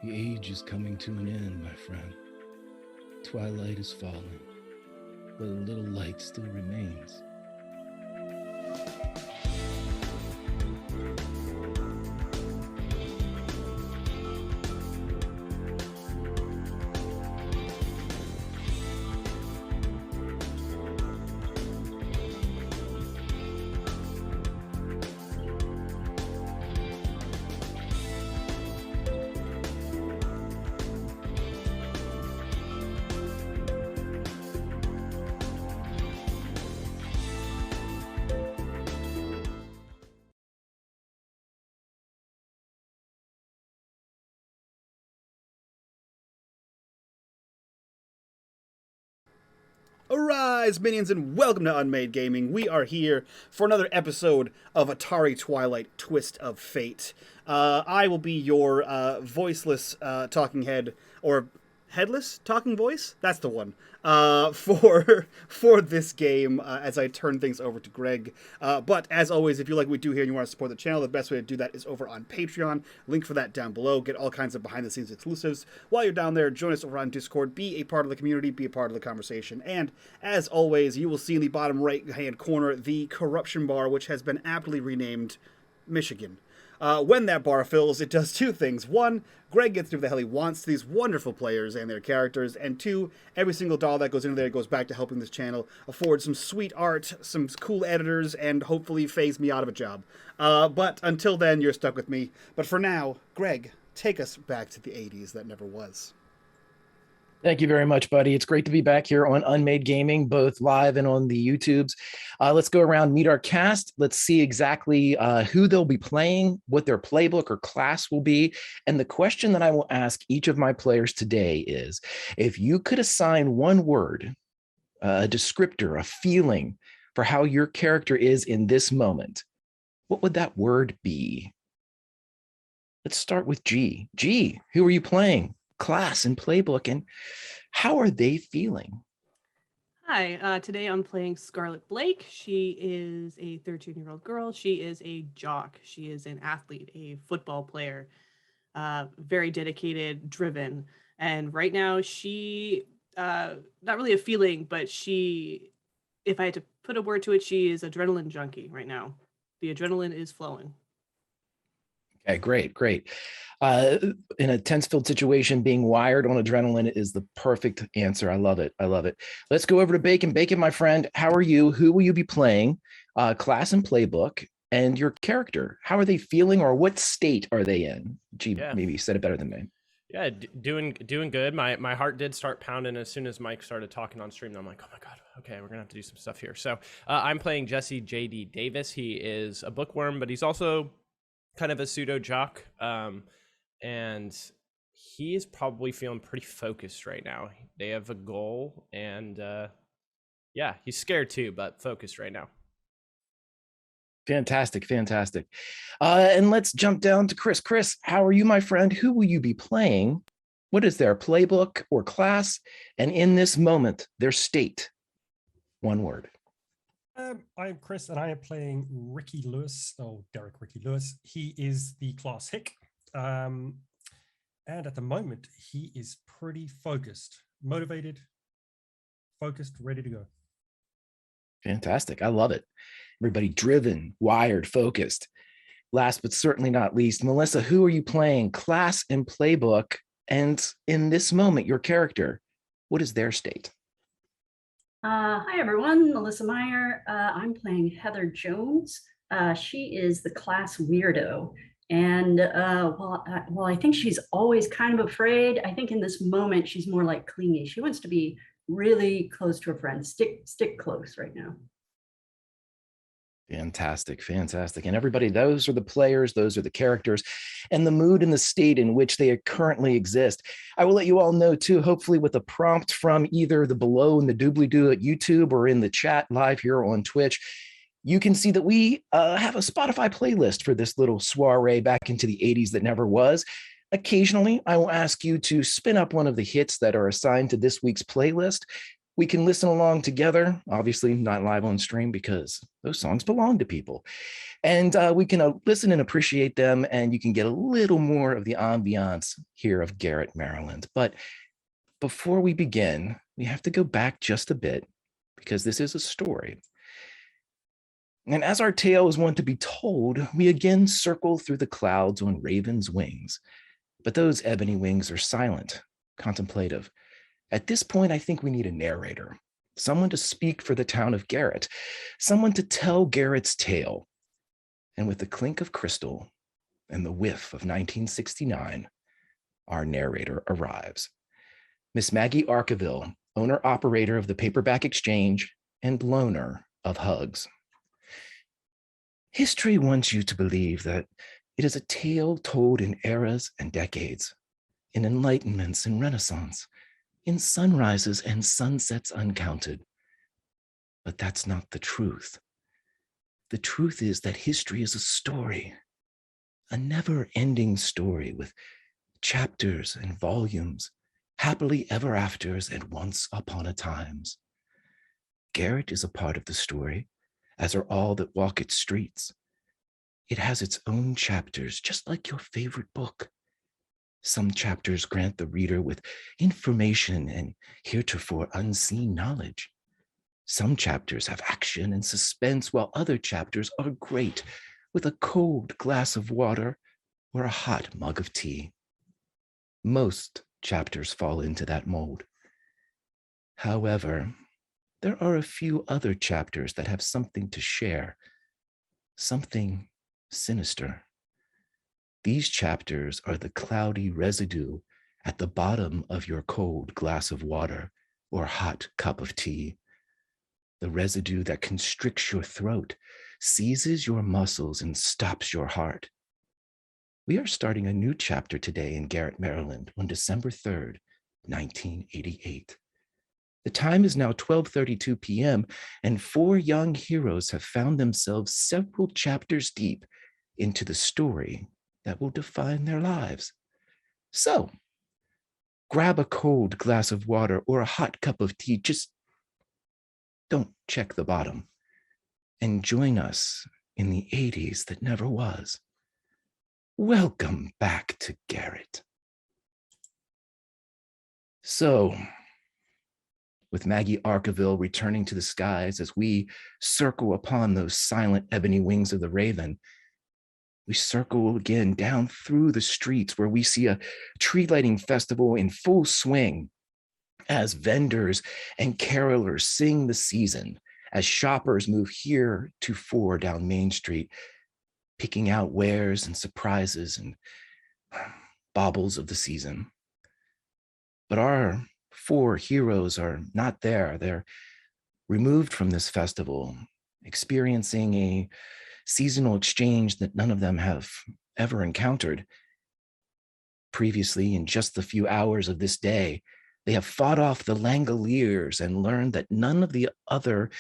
The age is coming to an end, my friend. Twilight is falling, but a little light still remains. Arise, minions, and welcome to unMadeGaming. We are here for another episode of Atari Twilight Twist of Fate. I will be your voiceless talking head, or headless talking voice? That's the one. For this game, as I turn things over to Greg. But as always, if you like what we do here and you want to support the channel, the best way to do that is over on Patreon. Link for that down below. Get all kinds of behind-the-scenes exclusives. While you're down there, join us over on Discord. Be a part of the community. Be a part of the conversation. And as always, you will see in the bottom right-hand corner the corruption bar, which has been aptly renamed Michigan. When that bar fills, it does two things. One, Greg gets to do what the hell he wants to these wonderful players and their characters. And two, every single dollar that goes into there goes back to helping this channel afford some sweet art, some cool editors, and hopefully phase me out of a job. But until then, you're stuck with me. But for now, Greg, take us back to the 80s that never was. Thank you very much, buddy. It's great to be back here on unMadeGaming, both live and on the YouTubes. Let's go around, meet our cast. Let's see exactly who they'll be playing, what their playbook or class will be. And the question that I will ask each of my players today is, if you could assign one word, a descriptor, a feeling for how your character is in this moment, what would that word be? Let's start with G. G, who are you playing? Class and playbook, and how are they feeling? Hi, today I'm playing Scarlett Blake. She is a 13-year-old girl. She is a jock. She is an athlete, a football player, very dedicated, driven. And right now she, not really a feeling, but she, if I had to put a word to it, she is adrenaline junkie right now. The adrenaline is flowing. Okay, great. In a tense-filled situation, being wired on adrenaline is the perfect answer. I love it. Let's go over to Bacon. Bacon, my friend, how are you? Who will you be playing? Class and playbook, and your character. How are they feeling, or what state are they in? Gee, maybe you said it better than me. Yeah, doing good. My heart did start pounding as soon as Mike started talking on stream. I'm like, oh my god, okay, we're gonna have to do some stuff here. So I'm playing Jesse J.D. Davis. He is a bookworm, but he's also kind of a pseudo jock, and he is probably feeling pretty focused right now. They have a goal, and yeah, he's scared too, but focused right now. Fantastic. And let's jump down to Chris. Chris, how are you, my friend? Who will you be playing? What is their playbook or class? And in this moment, their state. One word. I'm Chris, and I am playing Ricky Lewis, Derek Ricky Lewis. He is the class Hick, and at the moment, he is pretty focused, motivated, focused, ready to go. Fantastic. I love it. Everybody driven, wired, focused. Last but certainly not least, Melissa, who are you playing? Class and playbook, and in this moment, your character. What is their state? Hi, everyone. Melissa Meyer. I'm playing Heather Jones. She is the class weirdo. And while I think she's always kind of afraid, I think in this moment, she's more like clingy. She wants to be really close to her friends, stick close right now. Fantastic. And everybody, those are the players, those are the characters, and the mood and the state in which they currently exist. I will let you all know too, hopefully with a prompt from either the below in the doobly-doo at YouTube or in the chat live here on Twitch, you can see that we have a Spotify playlist for this little soiree back into the 80s that never was. Occasionally, I will ask you to spin up one of the hits that are assigned to this week's playlist. We can listen along together, obviously not live on stream because those songs belong to people. And we can listen and appreciate them, and you can get a little more of the ambiance here of Garrett, Maryland. But before we begin, we have to go back just a bit because this is a story. And as our tale is one to be told, we again circle through the clouds on raven's wings. But those ebony wings are silent, contemplative. At this point, I think we need a narrator, someone to speak for the town of Garrett, someone to tell Garrett's tale. And with the clink of crystal and the whiff of 1969, our narrator arrives. Miss Maggie Arkaville, owner-operator of the Paperback Exchange and loaner of Hugs. History wants you to believe that it is a tale told in eras and decades, in enlightenments and renaissance, in sunrises and sunsets uncounted. But that's not the truth. The truth is that history is a story, a never-ending story with chapters and volumes, happily ever afters and once upon a times. Garrett is a part of the story, as are all that walk its streets. It has its own chapters, just like your favorite book. Some chapters grant the reader with information and heretofore unseen knowledge. Some chapters have action and suspense, while other chapters are great with a cold glass of water or a hot mug of tea. Most chapters fall into that mold. However, there are a few other chapters that have something to share, something sinister. These chapters are the cloudy residue at the bottom of your cold glass of water or hot cup of tea. The residue that constricts your throat, seizes your muscles, and stops your heart. We are starting a new chapter today in Garrett, Maryland on December 3rd, 1988. The time is now 12:32 p.m., and 4 young heroes have found themselves several chapters deep into the story that will define their lives. So, grab a cold glass of water or a hot cup of tea. Just don't check the bottom. And join us in the 80s that never was. Welcome back to Garrett. So, with Maggie Arkaville returning to the skies as we circle upon those silent ebony wings of the raven, we circle again down through the streets where we see a tree lighting festival in full swing as vendors and carolers sing the season, as shoppers move here to 4 down Main Street, picking out wares and surprises and baubles of the season. But our 4 heroes are not there. They're removed from this festival, experiencing a seasonal exchange that none of them have ever encountered. Previously, in just the few hours of this day, they have fought off the Langoliers and learned that none other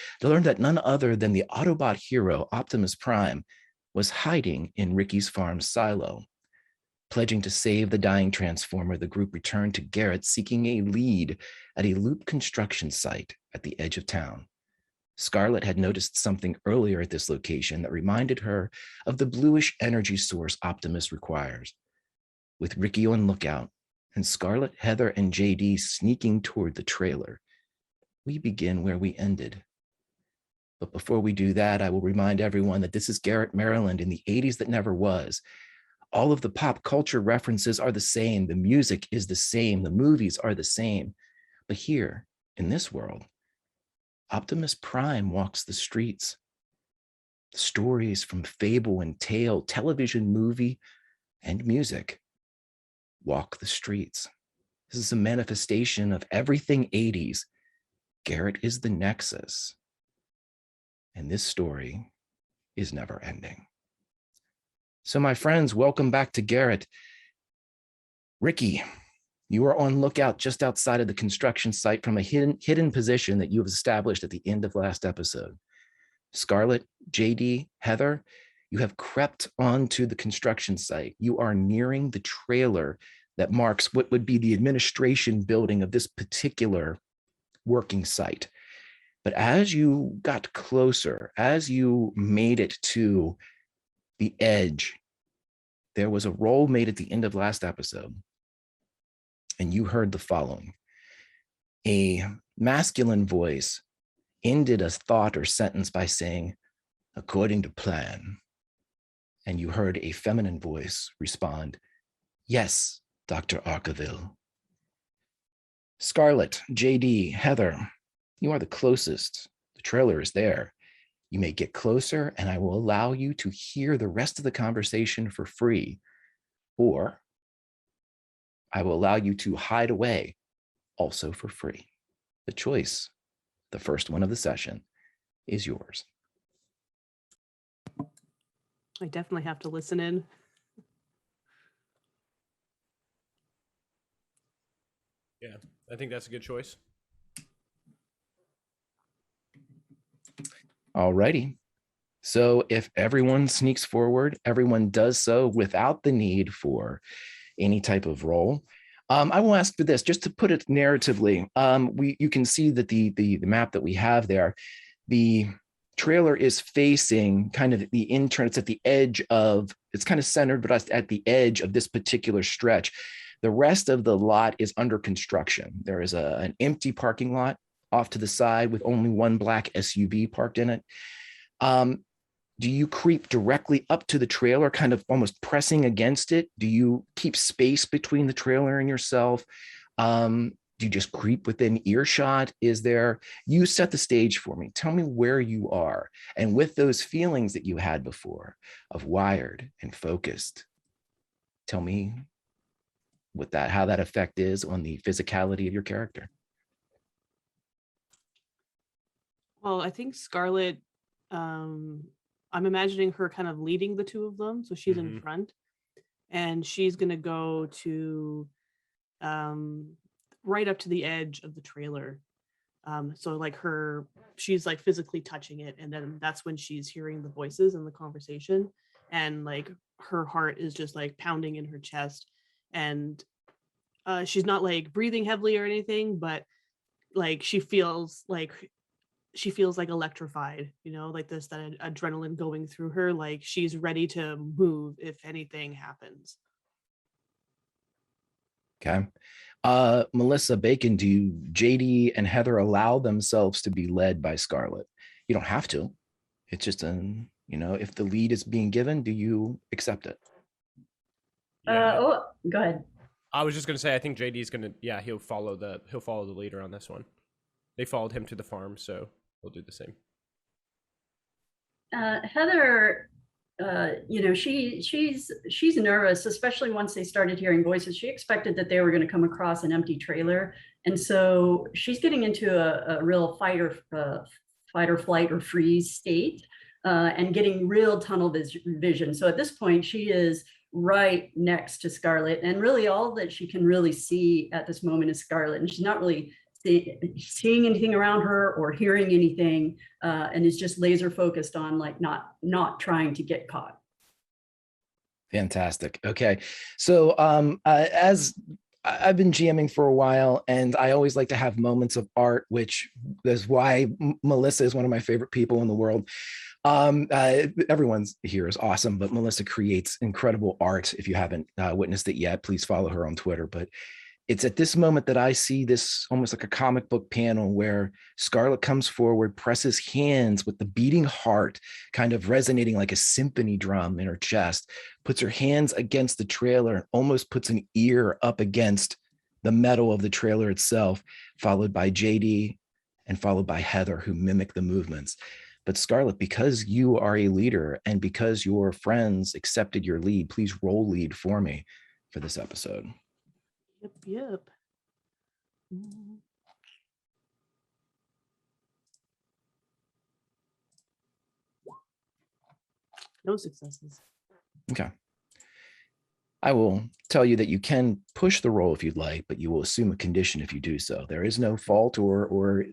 than the Autobot hero Optimus Prime was hiding in Ricky's farm's silo. Pledging to save the dying Transformer, the group returned to Garrett, seeking a lead at a loop construction site at the edge of town. Scarlet had noticed something earlier at this location that reminded her of the bluish energy source Optimus requires. With Ricky on lookout and Scarlet, Heather, and JD sneaking toward the trailer, we begin where we ended. But before we do that, I will remind everyone that this is Garrett, Maryland in the 80s that never was. All of the pop culture references are the same. The music is the same. The movies are the same. But here, in this world, Optimus Prime walks the streets. Stories from fable and tale, television, movie, and music walk the streets. This is a manifestation of everything 80s. Garrett is the nexus. And this story is never ending. So my friends, welcome back to Garrett. Ricky, you are on lookout just outside of the construction site from a hidden position that you have established at the end of last episode. Scarlet, JD, Heather, you have crept onto the construction site. You are nearing the trailer that marks what would be the administration building of this particular working sight. But as you got closer, as you made it to the edge, there was a roll made at the end of last episode, and you heard the following. A masculine voice ended a thought or sentence by saying, "According to plan." And you heard a feminine voice respond, "Yes, Dr. Arkaville." Scarlett, JD, Heather, you are the closest. The trailer is there. You may get closer, and I will allow you to hear the rest of the conversation for free. Or I will allow you to hide away, also for free. The choice, the first one of the session, is yours. I definitely have to listen in. Yeah, I think that's a good choice. Alrighty. So if everyone sneaks forward, everyone does so without the need for any type of roll. I will ask for this, just to put it narratively. You can see that the map that we have there, the trailer is facing kind of the intern. It's at the edge of, it's kind of centered, but at the edge of this particular stretch. The rest of the lot is under construction. There is an empty parking lot off to the side with only one black SUV parked in it. Do you creep directly up to the trailer, kind of almost pressing against it? Do you keep space between the trailer and yourself? Do you just creep within earshot? You set the stage for me. Tell me where you are. And with those feelings that you had before of wired and focused, tell me how that effect is on the physicality of your character. Well, I think Scarlett, I'm imagining her kind of leading the two of them. So she's in front, and she's going to go to right up to the edge of the trailer. So like she's like physically touching it. And then that's when she's hearing the voices and the conversation. And like her heart is just like pounding in her chest. And she's not like breathing heavily or anything, but like she feels like electrified, like that adrenaline going through her, like she's ready to move if anything happens. Okay. Melissa Bacon, do JD and Heather allow themselves to be led by Scarlett? You don't have to. It's just if the lead is being given, do you accept it? Go ahead. I was just gonna say, I think JD's gonna, he'll follow the leader on this one. They followed him to the farm, so we'll do the same. Heather, she's nervous, especially once they started hearing voices. She expected that they were going to come across an empty trailer, and so she's getting into a real fight or flight or freeze state, and getting real tunnel vision. So at this point, she is right next to Scarlett, and really all that she can really see at this moment is Scarlett, and she's not really seeing anything around her or hearing anything, and is just laser focused on like not trying to get caught. Fantastic. Okay. So as I've been GMing for a while, and I always like to have moments of art, which is why Melissa is one of my favorite people in the world. Everyone's here is awesome, but Melissa creates incredible art. If you haven't witnessed it yet, please follow her on Twitter. But it's at this moment that I see this almost like a comic book panel where Scarlett comes forward, presses hands with the beating heart kind of resonating like a symphony drum in her chest, puts her hands against the trailer and almost puts an ear up against the metal of the trailer itself, followed by JD and followed by Heather, who mimic the movements. But Scarlett, because you are a leader and because your friends accepted your lead, please roll lead for me for this episode. Yep. No successes. Okay. I will tell you that you can push the roll if you'd like, but you will assume a condition if you do so. There is no fault or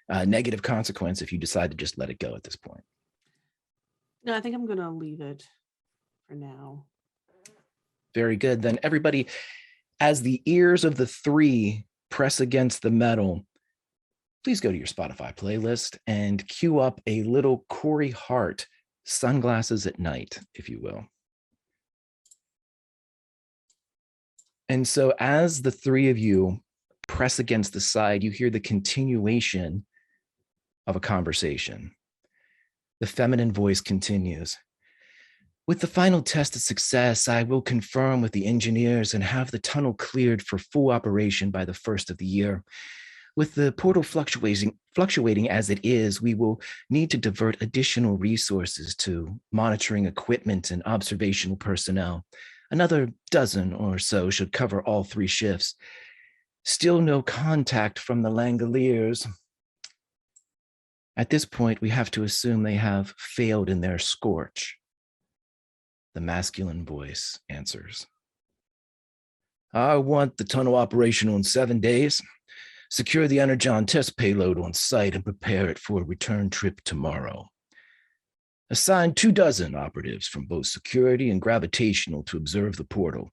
negative consequence if you decide to just let it go at this point. No, I think I'm going to leave it for now. Very good. Then everybody, as the ears of the three press against the metal, please go to your Spotify playlist and cue up a little Corey Hart, Sunglasses at Night, if you will. And so as the three of you press against the side, you hear the continuation of a conversation. The feminine voice continues. With the final test of success, I will confirm with the engineers and have the tunnel cleared for full operation by the first of the year. With the portal fluctuating as it is, we will need to divert additional resources to monitoring equipment and observational personnel. Another dozen or so should cover all 3 shifts. Still no contact from the Langoliers. At this point, we have to assume they have failed in their scorch. The masculine voice answers. I want the tunnel operational in 7 days. Secure the Energon test payload on site and prepare it for a return trip tomorrow. Assign 24 operatives from both security and gravitational to observe the portal.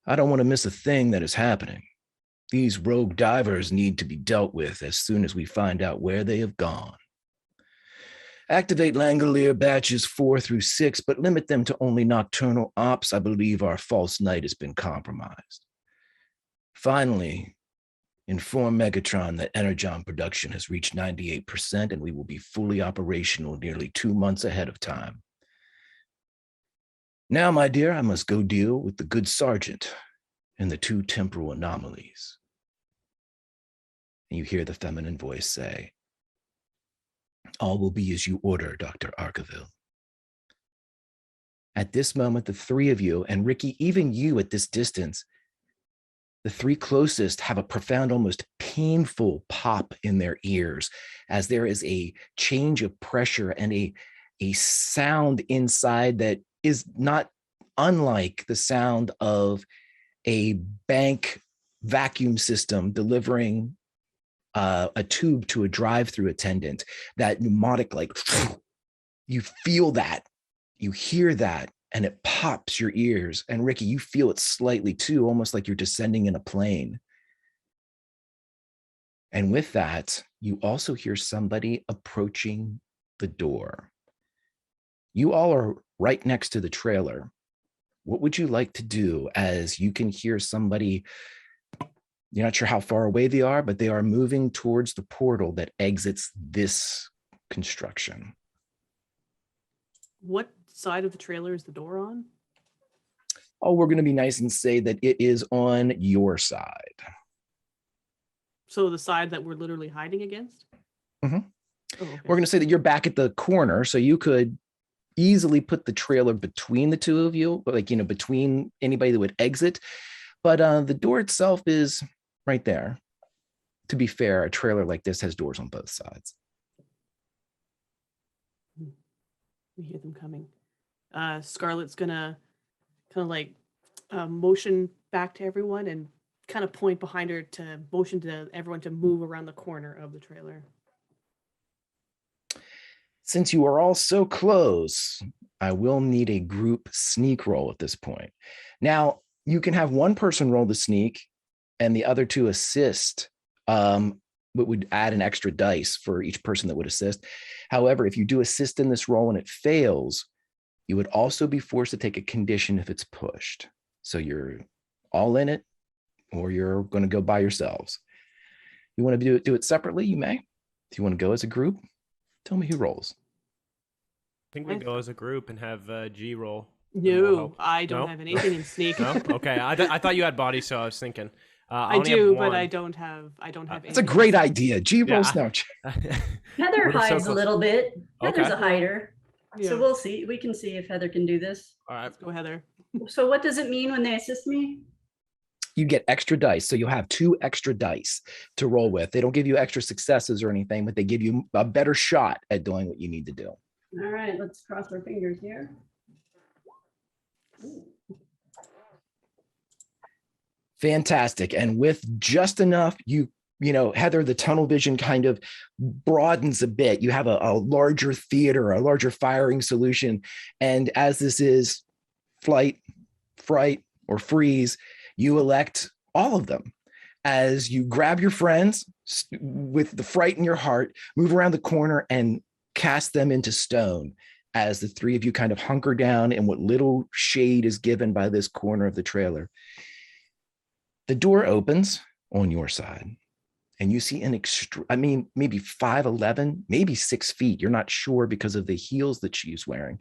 I don't want to miss a thing that is happening. These rogue divers need to be dealt with as soon as we find out where they have gone. Activate Langolier batches 4 through 6, but limit them to only nocturnal ops. I believe our false night has been compromised. Finally, inform Megatron that Energon production has reached 98% and we will be fully operational nearly 2 months ahead of time. Now, my dear, I must go deal with the good sergeant and the 2 temporal anomalies. And you hear the feminine voice say, all will be as you order, Dr. Arkaville. At this moment, the 3 of you, and Ricky, even you at this distance, the 3 closest have a profound, almost painful pop in their ears as there is a change of pressure and a sound inside that is not unlike the sound of a bank vacuum system delivering a tube to a drive-through attendant. That pneumatic, like, you feel that, you hear that, and it pops your ears. And Ricky, you feel it slightly too, almost like you're descending in a plane. And with that, you also hear somebody approaching the door. You all are right next to the trailer. What would you like to do as you can hear somebody? You're not sure how far away they are, but they are moving towards the portal that exits this construction. What side of the trailer is the door on? Oh, we're going to be nice and say that it is on your side. So the side that we're literally hiding against? Mm-hmm. Oh, okay. We're going to say that you're back at the corner, so you could easily put the trailer between the 2 of you, like, between anybody that would exit. But the door itself is right there. To be fair, a trailer like this has doors on both sides. We hear them coming. Scarlett's gonna kind of like motion back to everyone and kind of point behind her to motion to everyone to move around the corner of the trailer. Since you are all so close, I will need a group sneak roll at this point. Now, you can have one person roll the sneak and the other 2 assist, but would add an extra dice for each person that would assist. However, if you do assist in this roll and it fails, you would also be forced to take a condition if it's pushed. So you're all in it, or you're going to go by yourselves. You want to do it separately, you may. If you want to go as a group, tell me who rolls. I think we go as a group and have G roll. No, I don't have anything in sneak. No? Okay, I thought you had body, so I was thinking. I do, but I don't have. That's a great idea. G rolls now. Heather hides a little bit. Heather's Okay. a hider. Yeah. So we'll see. We can see if Heather can do this. All right. Let's go, Heather. So what does it mean when they assist me? You get extra dice. So you'll have 2 extra dice to roll with. They don't give you extra successes or anything, but they give you a better shot at doing what you need to do. All right, let's cross our fingers here. Fantastic. And with just enough, Heather, the tunnel vision kind of broadens a bit. You have a larger theater, a larger firing solution. And as this is flight, fright, or freeze, you elect all of them. as you grab your friends with the fright in your heart, move around the corner and cast them into stone as the three of you kind of hunker down in what little shade is given by this corner of the trailer. The door opens on your side and you see maybe 5'11", maybe 6 feet. You're not sure because of the heels that she's wearing.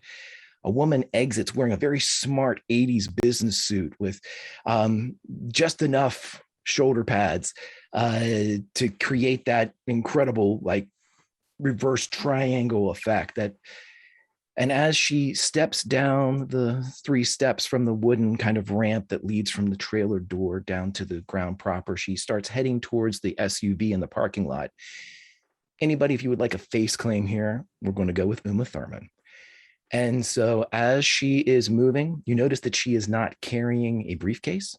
A woman exits wearing a very smart 80s business suit with just enough shoulder pads to create that incredible like reverse triangle effect. And as she steps down the 3 steps from the wooden kind of ramp that leads from the trailer door down to the ground proper, she starts heading towards the SUV in the parking lot. Anybody, if you would like a face claim here, we're going to go with Uma Thurman. And so as she is moving, you notice that she is not carrying a briefcase.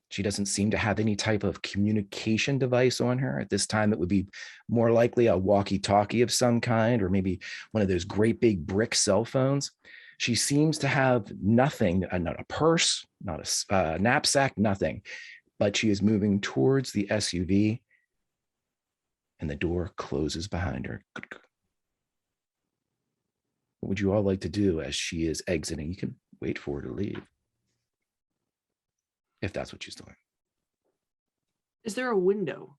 She doesn't seem to have any type of communication device on her. At this time, it would be more likely a walkie-talkie of some kind, or maybe one of those great big brick cell phones. She seems to have nothing, not a purse, not a knapsack, nothing. But she is moving towards the SUV, and the door closes behind her. What would you all like to do as she is exiting? You can wait for her to leave, if that's what she's doing. Is there a window?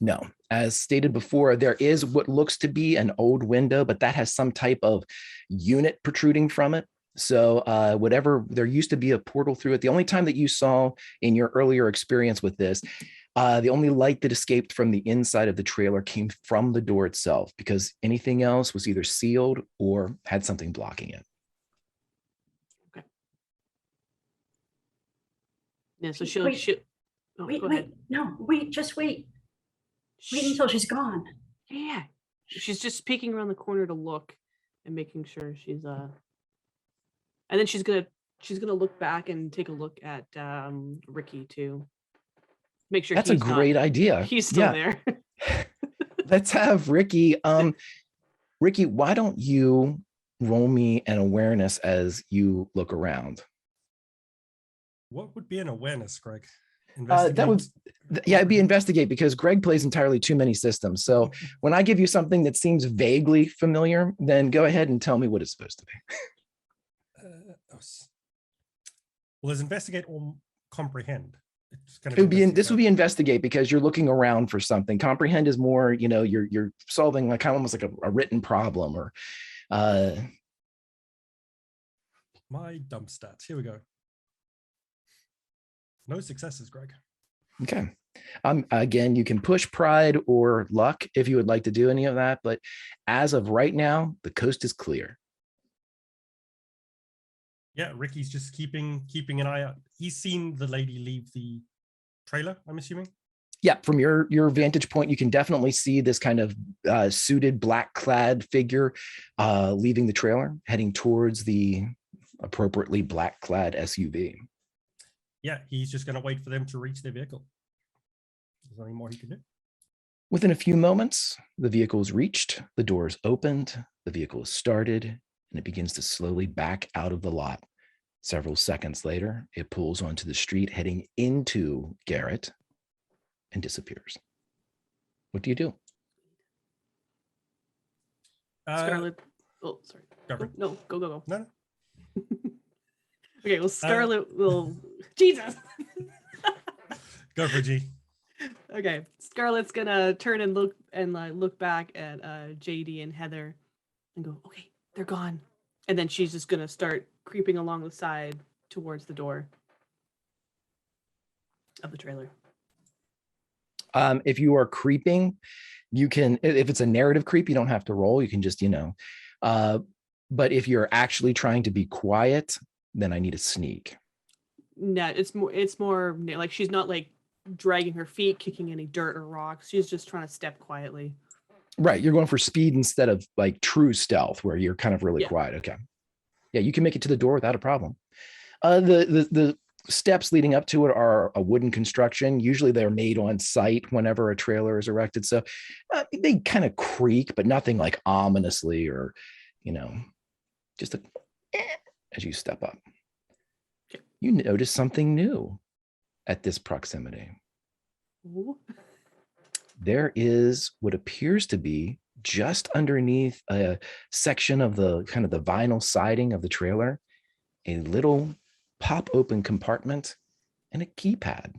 No. As stated before, there is what looks to be an old window, but that has some type of unit protruding from it. So there used to be a portal through it. The only time that you saw in your earlier experience with this, the only light that escaped from the inside of the trailer came from the door itself, because anything else was either sealed or had something blocking it. Okay. Yeah, so Wait. she'll oh, Wait, go wait, ahead. no, wait, just wait. Wait until she's gone. Yeah. She's just peeking around the corner to look and making sure she's and then she's gonna look back and take a look at Ricky too. Make sure that's a great idea. He's still there. Let's have Ricky. Ricky, why don't you roll me an awareness as you look around? What would be an awareness, Greg? It'd be investigate, because Greg plays entirely too many systems. So when I give you something that seems vaguely familiar, then go ahead and tell me what it's supposed to be. Well, there's investigate or comprehend. This would be investigate, because you're looking around for something. Comprehend is more, you're solving like kind of almost like a written problem or. My dump stats. Here we go. No successes, Greg. Okay. Again, you can push pride or luck if you would like to do any of that, but as of right now, the coast is clear. Yeah, Ricky's just keeping an eye out. He's seen the lady leave the trailer, I'm assuming. Yeah, from your vantage point, you can definitely see this kind of suited black-clad figure leaving the trailer, heading towards the appropriately black-clad SUV. Yeah, he's just going to wait for them to reach their vehicle. Is there any more he can do? Within a few moments, the vehicle is reached, the doors opened, the vehicle is started, and it begins to slowly back out of the lot. Several seconds later, it pulls onto the street heading into Garrett and disappears. What do you do? Scarlet. Oh, sorry. No, go. No. Okay, well, Scarlet will. Jesus. Go for G. Okay, Scarlet's gonna turn and look back at JD and Heather, and go, okay, they're gone. And then she's just gonna start creeping along the side towards the door of the trailer. If you are creeping, you can. If it's a narrative creep, you don't have to roll. You can just, But if you're actually trying to be quiet, then I need a sneak. No, it's more like she's not like dragging her feet, kicking any dirt or rocks. She's just trying to step quietly. Right. You're going for speed instead of like true stealth where you're kind of really quiet. Okay. Yeah, you can make it to the door without a problem. The steps leading up to it are a wooden construction. Usually they're made on site whenever a trailer is erected. So they kind of creak, but nothing like ominously or, just as you step up. You notice something new at this proximity. Ooh. There is what appears to be just underneath a section of the kind of the vinyl siding of the trailer, a little pop open compartment and a keypad.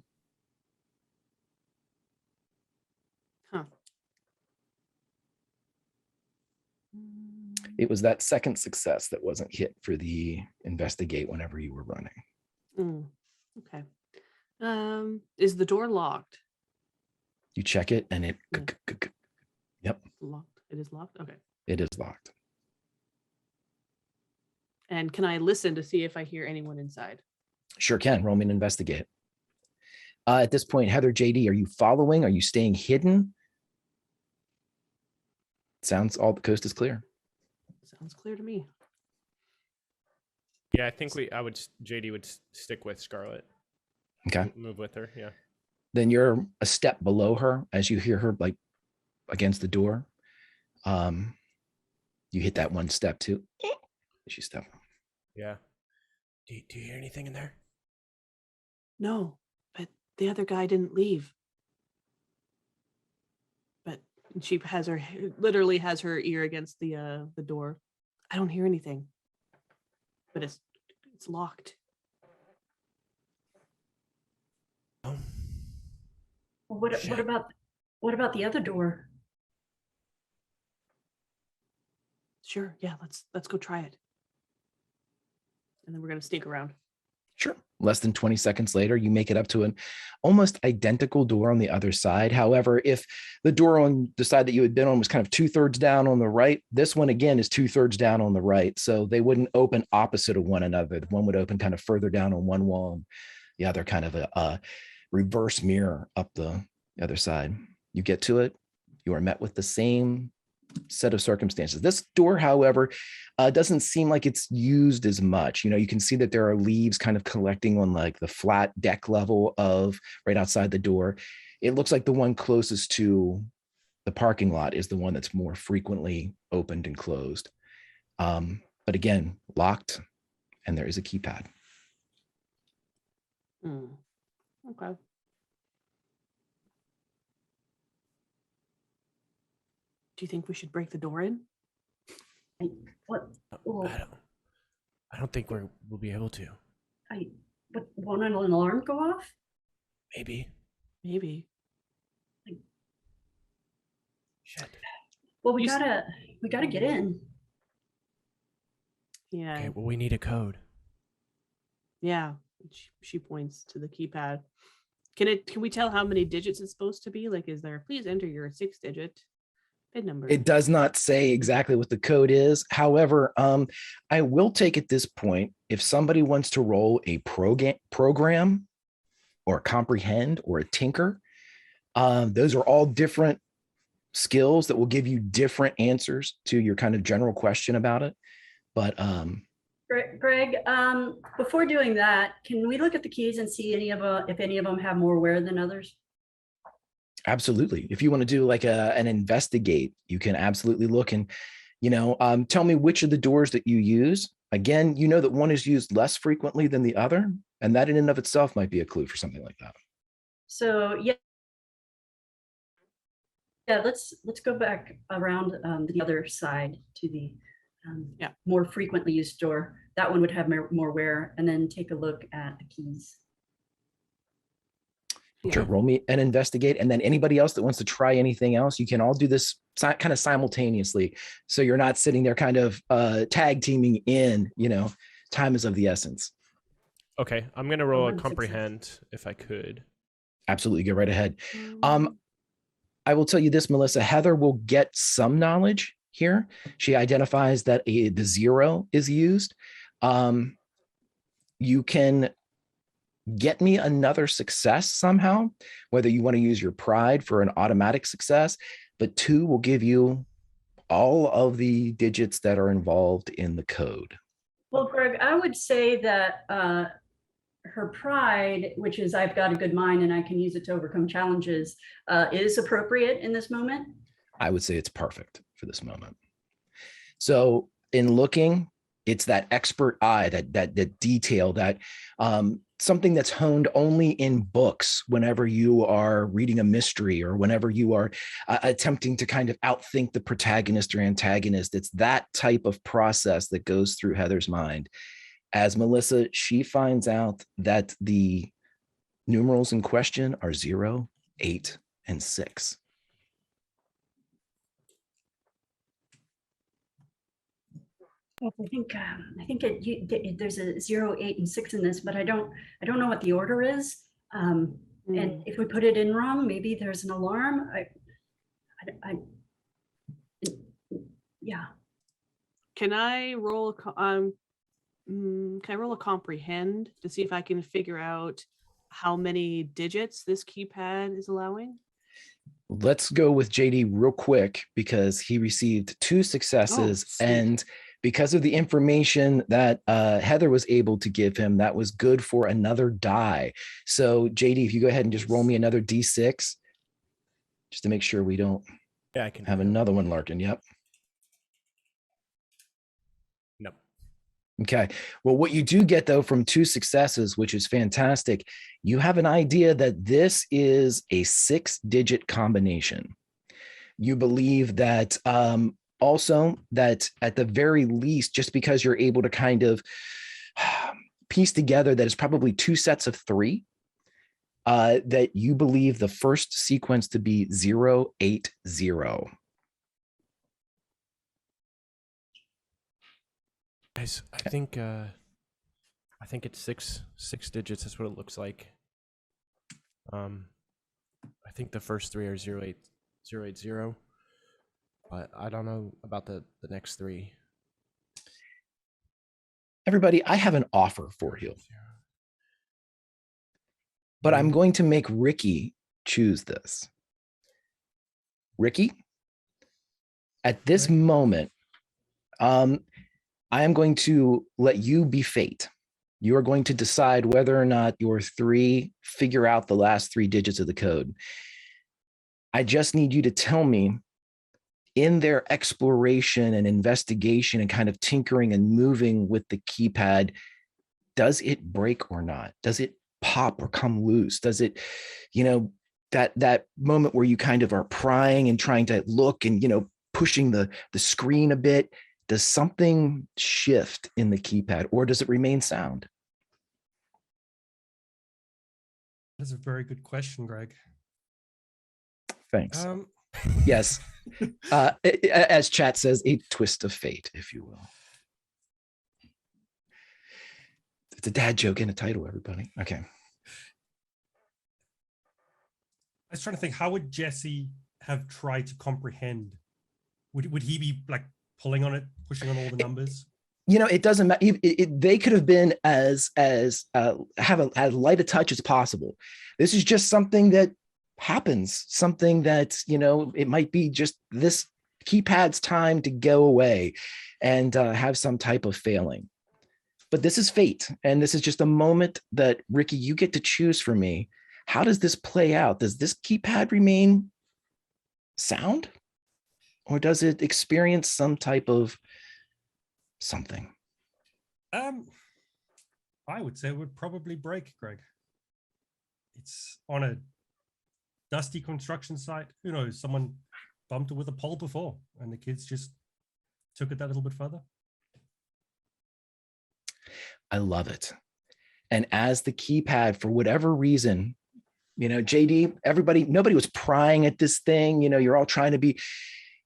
Huh. It was that second success that wasn't hit for the investigate whenever you were running. Okay. Is the door locked? You check it and it, yep, Locked. It is locked. Okay. it is locked. And can I listen to see if I hear anyone inside? Sure can. Roll me an investigate. At this point, Heather, JD, are you following? Are you staying hidden? Sounds all the coast is clear. Sounds clear to me. Yeah, I think JD would stick with Scarlet. Okay. Move with her. Yeah. Then you're a step below her as you hear her like against the door. You hit that one step too. She stepped. Yeah. Do you hear anything in there? No, but the other guy didn't leave. But she literally has her ear against the door. I don't hear anything. But it's locked. Oh. What about the other door? Sure, yeah, let's go try it. And then we're gonna sneak around. Sure. Less than 20 seconds later, you make it up to an almost identical door on the other side. However, if the door on the side that you had been on was kind of 2/3 down on the right, this one again is 2/3 down on the right. So they wouldn't open opposite of one another. One would open kind of further down on one wall, and the other kind of a reverse mirror up the other side. You get to it, you are met with the same set of circumstances. This door, however, doesn't seem like it's used as much. You know, you can see that there are leaves kind of collecting on like the flat deck level of right outside the door. It looks like the one closest to the parking lot is the one that's more frequently opened and closed. But again, locked, and there is a keypad. Okay. Do you think we should break the door in? What? I don't think we'll be able to. Won't an alarm go off? Maybe. Shit. Well, we gotta get in. Yeah. Okay, well, we need a code. Yeah. She points to the keypad. Can we tell how many digits it's supposed to be? Like, is there, please enter your 6-digit PIN number? It does not say exactly what the code is. However, I will take at this point, if somebody wants to roll a program or a comprehend or a tinker, those are all different skills that will give you different answers to your kind of general question about it. But Greg, before doing that, can we look at the keys and see if any of them have more wear than others? Absolutely. If you want to do like an investigate, you can absolutely look and, tell me which of the doors that you use. Again, you know that one is used less frequently than the other, and that in and of itself might be a clue for something like that. So yeah, let's go back around the other side to the more frequently used door. That one would have more wear, and then take a look at the keys. Sure. Roll me and investigate. And then anybody else that wants to try anything else, you can all do this kind of simultaneously. So you're not sitting there kind of tag teaming in, time is of the essence. Okay. I'm going to roll a comprehend if I could. Absolutely. Go right ahead. I will tell you this, Melissa. Heather will get some knowledge here. She identifies that the 0 is used. You can get me another success somehow, whether you want to use your pride for an automatic success, but 2 will give you all of the digits that are involved in the code. Well, Greg, I would say that her pride, which is I've got a good mind and I can use it to overcome challenges, is appropriate in this moment. I would say it's perfect for this moment. So in looking, it's that expert eye, that detail that something that's honed only in books whenever you are reading a mystery or whenever you are attempting to kind of outthink the protagonist or antagonist. It's that type of process that goes through Heather's mind. As Melissa, she finds out that the numerals in question are 0, 8, and 6. There's a 0, 8, and 6 in this, but I don't know what the order is. And if we put it in wrong, maybe there's an alarm. Yeah. Can I roll a comprehend to see if I can figure out how many digits this keypad is allowing? Let's go with JD real quick because he received 2 successes, and because of the information that Heather was able to give him, that was good for another die. So JD, if you go ahead and just roll me another D6, just to make sure we don't I can have another one lurking. Yep. Nope. Okay. Well, what you do get though from 2 successes, which is fantastic, you have an idea that this is a 6-digit combination. You believe that also that at the very least, just because you're able to kind of piece together that it's probably 2 sets of 3, that you believe the first sequence to be 0, 8, 0. Guys, I think it's six digits. That's what it looks like. I think the first 3 are 0, 8, 0, 8, 0. But I don't know about the next 3. Everybody, I have an offer for you. But I'm going to make Ricky choose this. Ricky, at this moment, I am going to let you be fate. You are going to decide whether or not your 3 figure out the last 3 digits of the code. I just need you to tell me, in their exploration and investigation and kind of tinkering and moving with the keypad, does it break or not? Does it pop or come loose? Does it, that moment where you kind of are prying and trying to look and, pushing the screen a bit, does something shift in the keypad or does it remain sound? That's a very good question, Greg. Thanks. Yes. As chat says, a twist of fate, if you will. It's a dad joke in a title, everybody. Okay. I was trying to think, how would Jesse have tried to comprehend? Would he be like pulling on it, pushing on all the numbers? It doesn't matter. They could have been as light a touch as possible. This is just something that happens, something that, it might be just this keypad's time to go away and have some type of failing. But this is fate. And this is just a moment that, Ricky, you get to choose for me. How does this play out? Does this keypad remain sound? Or does it experience some type of something? I would say it would probably break, Greg. It's on a dusty construction site. Who knows? Someone bumped it with a pole before and the kids just took it that little bit further. I love it. And as the keypad, for whatever reason, JD, nobody was prying at this thing. You're all trying to be.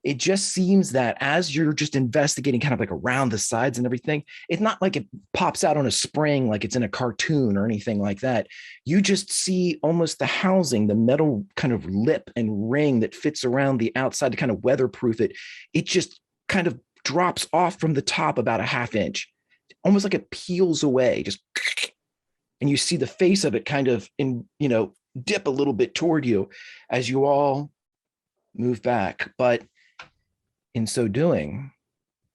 It just seems that as you're just investigating kind of like around the sides and everything, it's not like it pops out on a spring like it's in a cartoon or anything like that. You just see almost the housing, the metal kind of lip and ring that fits around the outside to kind of weatherproof it. It just kind of drops off from the top about a ½ inch, almost like it peels away, just, and you see the face of it kind of dip a little bit toward you as you all move back. But in so doing,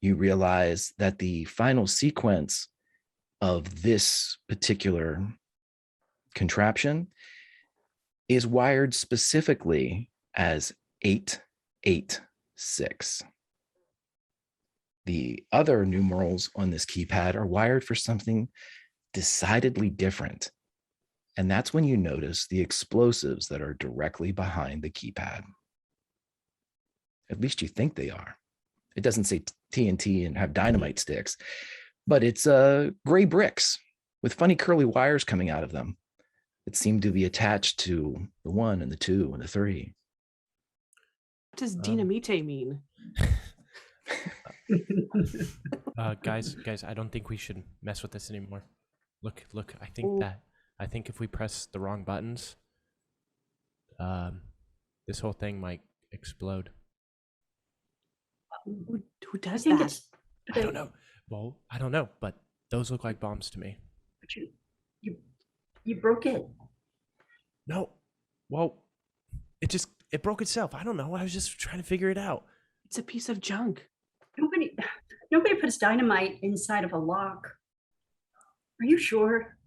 you realize that the final sequence of this particular contraption is wired specifically as 886. The other numerals on this keypad are wired for something decidedly different. And that's when you notice the explosives that are directly behind the keypad. At least you think they are. It doesn't say TNT and have dynamite sticks, but it's gray bricks with funny curly wires coming out of them that seem to be attached to the 1 and the 2 and the 3. What does dynamite mean? Guys, I don't think we should mess with this anymore. Look, I think if we press the wrong buttons, this whole thing might explode. Who does that? I don't know. Well, I don't know, but those look like bombs to me. But you broke it. No. Well, it broke itself. I don't know. I was just trying to figure it out. It's a piece of junk. Nobody puts dynamite inside of a lock. Are you sure?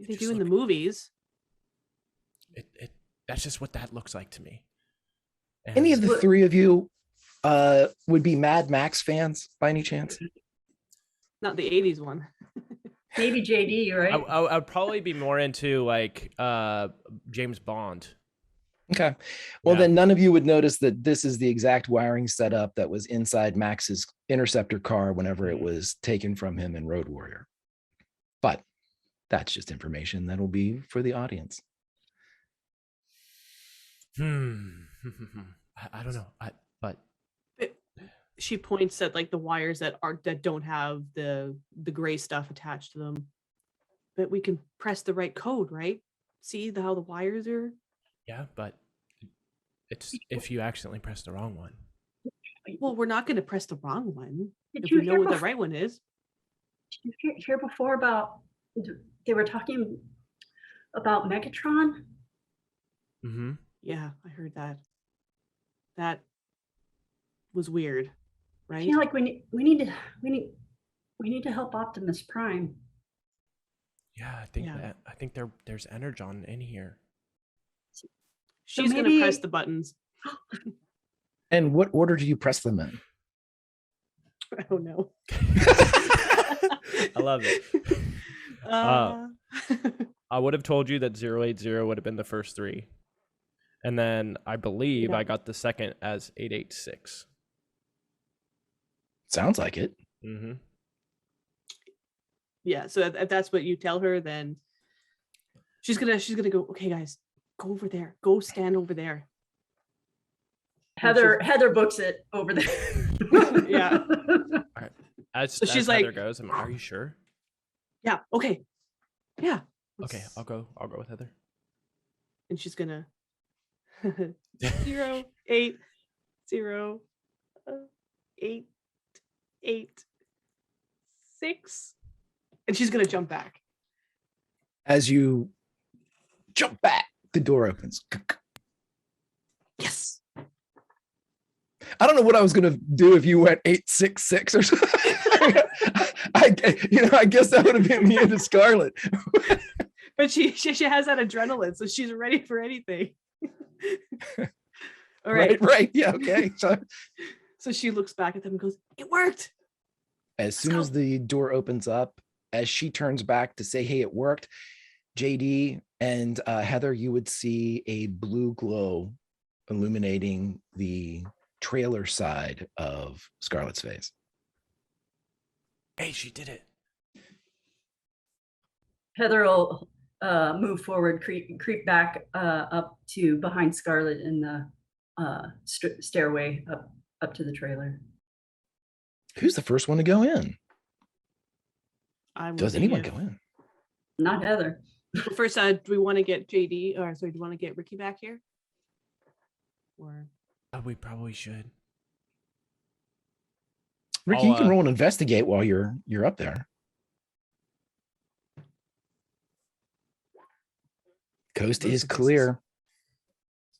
They do in the movies. That's just what that looks like to me. And Any of the three of you would be Mad Max fans by any chance? Not the 80s one. Maybe JD, right? I would probably be more into like James Bond. Okay. Well, Yeah. then none of you would notice that this is the exact wiring setup that was inside Max's Interceptor car whenever it was taken from him in Road Warrior. But that's just information that'll be for the audience. I don't know. But She points at like the wires that don't have the gray stuff attached to them. But we can press the right code, right? See how the wires are? yeah, but it's if you accidentally press the wrong one. Well, we're not going to press the wrong one Did if you we know hear what the bef- right one is. Did you hear before about they were talking about Megatron? Mm-hmm. Yeah, I heard that. That was weird, I right? feel like we need to help Optimus Prime. Yeah, I think there's energon in here. She's going to maybe- press the buttons. And what order do you press them in? I don't know. I love it. Uh, I would have told you that 080 would have been the first three. And then I believe Yeah. I got the second as 886. Sounds like it. Mm-hmm. yeah, so if that's what you tell her, then she's gonna go, okay, guys, go over there. Go stand over there. Heather books it over there. Yeah. All right. As she's Heather like- goes, are you sure? Yeah, okay. Yeah. Okay, I'll go with Heather. And she's gonna 0 8 0 8 8 6, and she's gonna jump back. As you jump back, the door opens. Yes. I don't know what I was going to do if you went 866 or something. I guess that would have been the end of Scarlet. But she has that adrenaline, so she's ready for anything. All right. Right. Yeah. Okay. So she looks back at them and goes, "It worked." As soon as the door opens up, as she turns back to say, "Hey, it worked," JD and Heather, you would see a blue glow illuminating the trailer side of Scarlet's face. Hey, she did it. Heather will move forward, creep back up to behind Scarlet in the stairway up to the trailer. Who's the first one to go in? I will Does be anyone if- go in? Not Heather. Well, first, do we want to get JD, or sorry, do you want to get Ricky back here? Or We probably should. Ricky, I'll, you can roll and investigate while you're up there. Coast Those is are clear.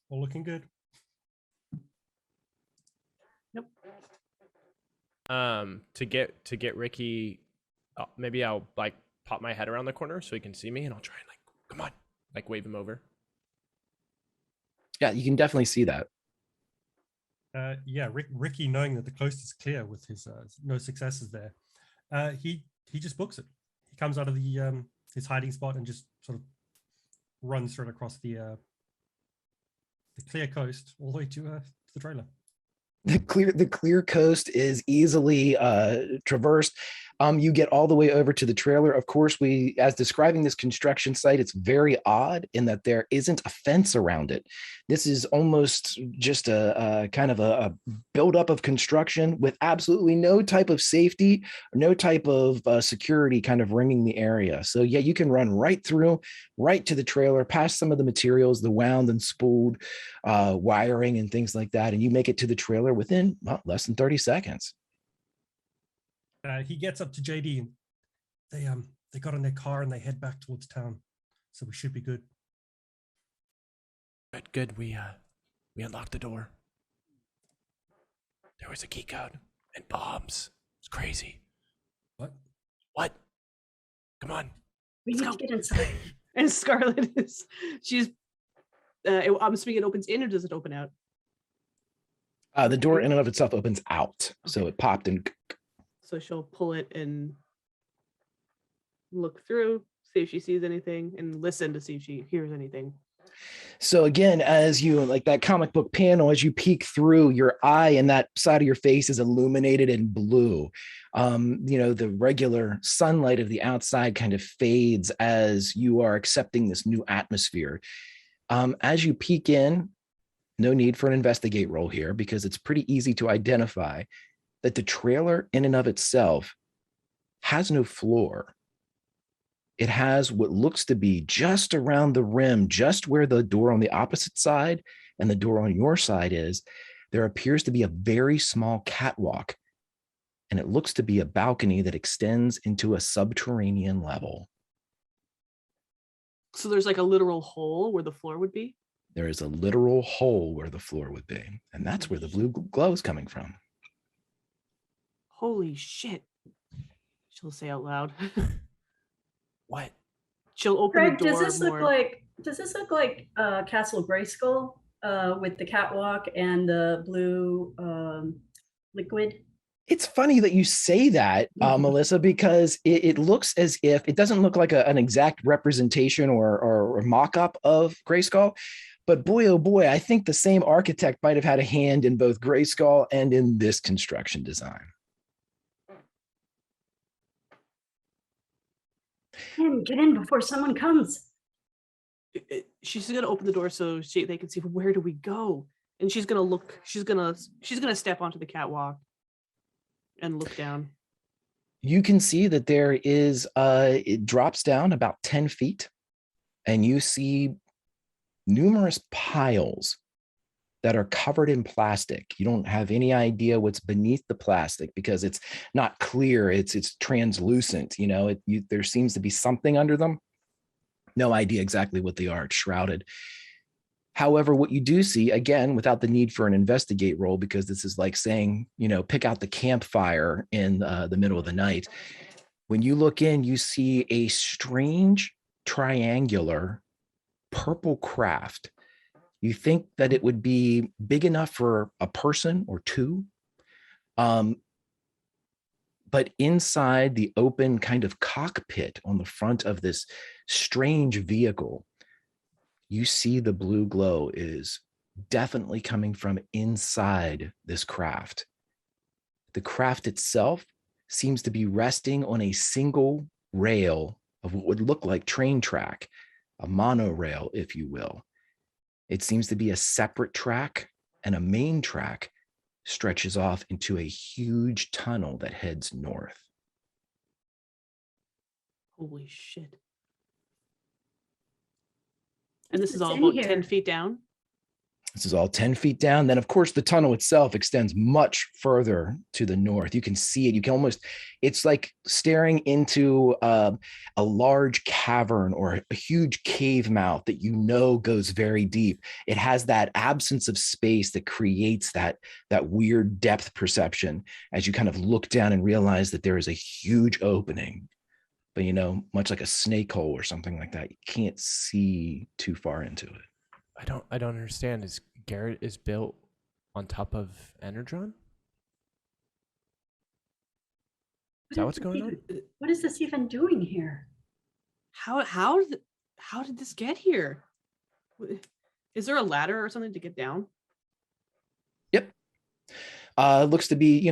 All looking good. To get Ricky, maybe I'll like pop my head around the corner so he can see me, and I'll try and like, come on, like wave him over. Yeah, you can definitely see that. Yeah, Ricky, knowing that the coast is clear with his no successes there, he just books it. He comes out of the his hiding spot and just sort of run straight across the clear coast all the way to the trailer. The clear coast is easily traversed. You get all the way over to the trailer. Of course, as describing this construction site, it's very odd in that there isn't a fence around it. This is almost just a kind of a buildup of construction with absolutely no type of safety, no type of security kind of ringing the area. So yeah, you can run right through, right to the trailer, past some of the materials, the wound and spooled wiring and things like that, and you make it to the trailer within less than 30 seconds. He gets up to JD and they got in their car and they head back towards town. So we should be good. Good. We unlocked the door. There was a key code and bombs. It's crazy. What? Come on. We need to get inside. And Scarlet I'm assuming it opens in, or does it open out? The door in and of itself opens out. Okay. So it popped in. So she'll pull it and look through, see if she sees anything, and listen to see if she hears anything. So again, as you like that comic book panel, as you peek through, your eye and that side of your face is illuminated in blue. The regular sunlight of the outside kind of fades as you are accepting this new atmosphere. As you peek in, no need for an investigate roll here because it's pretty easy to identify that the trailer in and of itself has no floor. It has what looks to be just around the rim, just where the door on the opposite side and the door on your side is, there appears to be a very small catwalk, and it looks to be a balcony that extends into a subterranean level. So there's like a literal hole where the floor would be? There is a literal hole where the floor would be, and that's where the blue glow is coming from. Holy shit. She'll say out loud. What? She'll open Greg, the door. does this look like Castle Grayskull with the catwalk and the blue liquid? It's funny that you say that, Melissa, because it looks as if it doesn't look like an exact representation or mock-up of Grayskull. But boy, oh boy, I think the same architect might have had a hand in both Grayskull and in this construction design. Get in before someone comes. She's gonna open the door so they can see where do we go, and she's gonna look. She's gonna step onto the catwalk and look down. You can see that there is it drops down about 10 feet, and you see numerous piles that are covered in plastic. You don't have any idea what's beneath the plastic because it's not clear. It's translucent. There seems to be something under them. No idea exactly what they are. It's shrouded. However, what you do see, again, without the need for an investigate roll, because this is like saying, pick out the campfire in the middle of the night. When you look in, you see a strange triangular purple craft. You think that it would be big enough for a person or two. But inside the open kind of cockpit on the front of this strange vehicle, you see the blue glow is definitely coming from inside this craft. The craft itself seems to be resting on a single rail of what would look like train track, a monorail, if you will. It seems to be a separate track, and a main track stretches off into a huge tunnel that heads north. Holy shit. And this is all in about here? 10 feet down? This is all 10 feet down. Then, of course, the tunnel itself extends much further to the north. You can see it. You can almost, it's like staring into a large cavern or a huge cave mouth that goes very deep. It has that absence of space that creates that weird depth perception as you kind of look down and realize that there is a huge opening. But, much like a snake hole or something like that, you can't see too far into it. I don't understand. Is Garrett is built on top of Energon? Is that what's going on? What is this even doing here? How how did this get here? Is there a ladder or something to get down? Yep. Looks to be,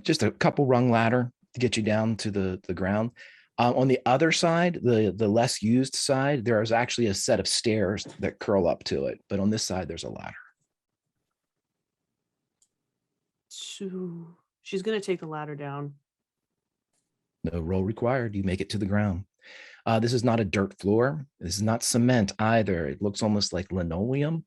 just a couple rung ladder to get you down to the ground. On the other side, the less used side, there is actually a set of stairs that curl up to it. But on this side, there's a ladder. So she's going to take the ladder down. No roll required. You make it to the ground. This is not a dirt floor. This is not cement either. It looks almost like linoleum,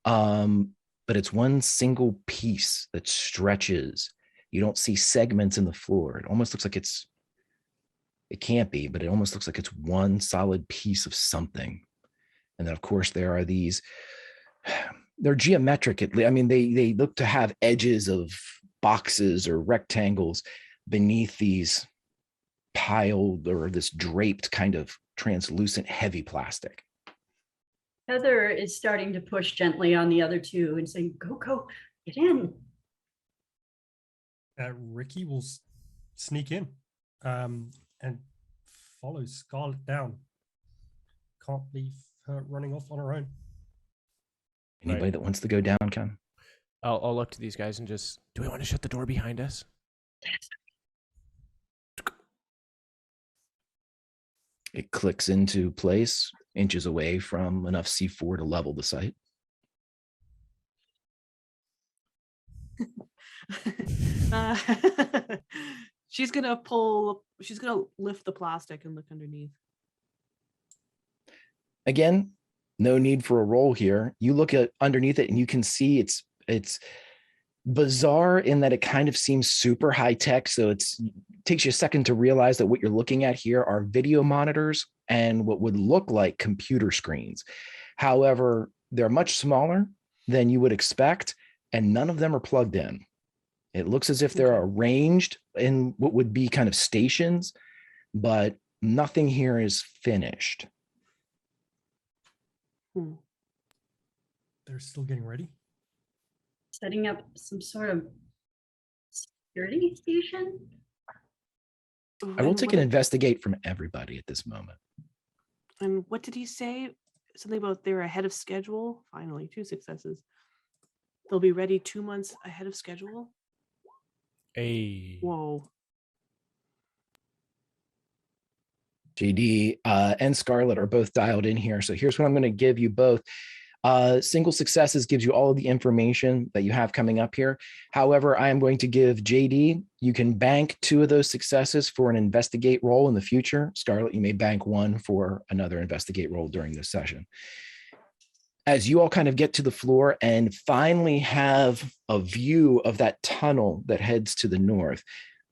but it's one single piece that stretches. You don't see segments in the floor. It almost looks like it can't be, but it almost looks like it's one solid piece of something. And then, of course, there are these, they're geometric. I mean, they look to have edges of boxes or rectangles beneath these piled or this draped kind of translucent heavy plastic. Heather is starting to push gently on the other two and saying, go, get in. Ricky will sneak in and follow Scarlet down. Can't leave her running off on her own. Anybody that wants to go down can. I'll look to these guys and just, do we want to shut the door behind us? It clicks into place, inches away from enough C4 to level the site. She's gonna lift the plastic and look underneath. Again, no need for a roll here. You look at underneath it and you can see it's bizarre in that it kind of seems super high tech. So it takes you a second to realize that what you're looking at here are video monitors and what would look like computer screens. However, they're much smaller than you would expect, and none of them are plugged in. It looks as if they're arranged in what would be kind of stations, but nothing here is finished. They're still getting ready. Setting up some sort of security station. I will take an investigate from everybody at this moment. And what did he say? Something about they're ahead of schedule. Finally, 2 successes. They'll be ready 2 months ahead of schedule. Hey. Whoa. JD and Scarlet are both dialed in here. So here's what I'm going to give you both. Single successes gives you all of the information that you have coming up here. However, I am going to give JD, you can bank 2 of those successes for an investigate roll in the future. Scarlet, you may bank 1 for another investigate roll during this session. As you all kind of get to the floor and finally have a view of that tunnel that heads to the north,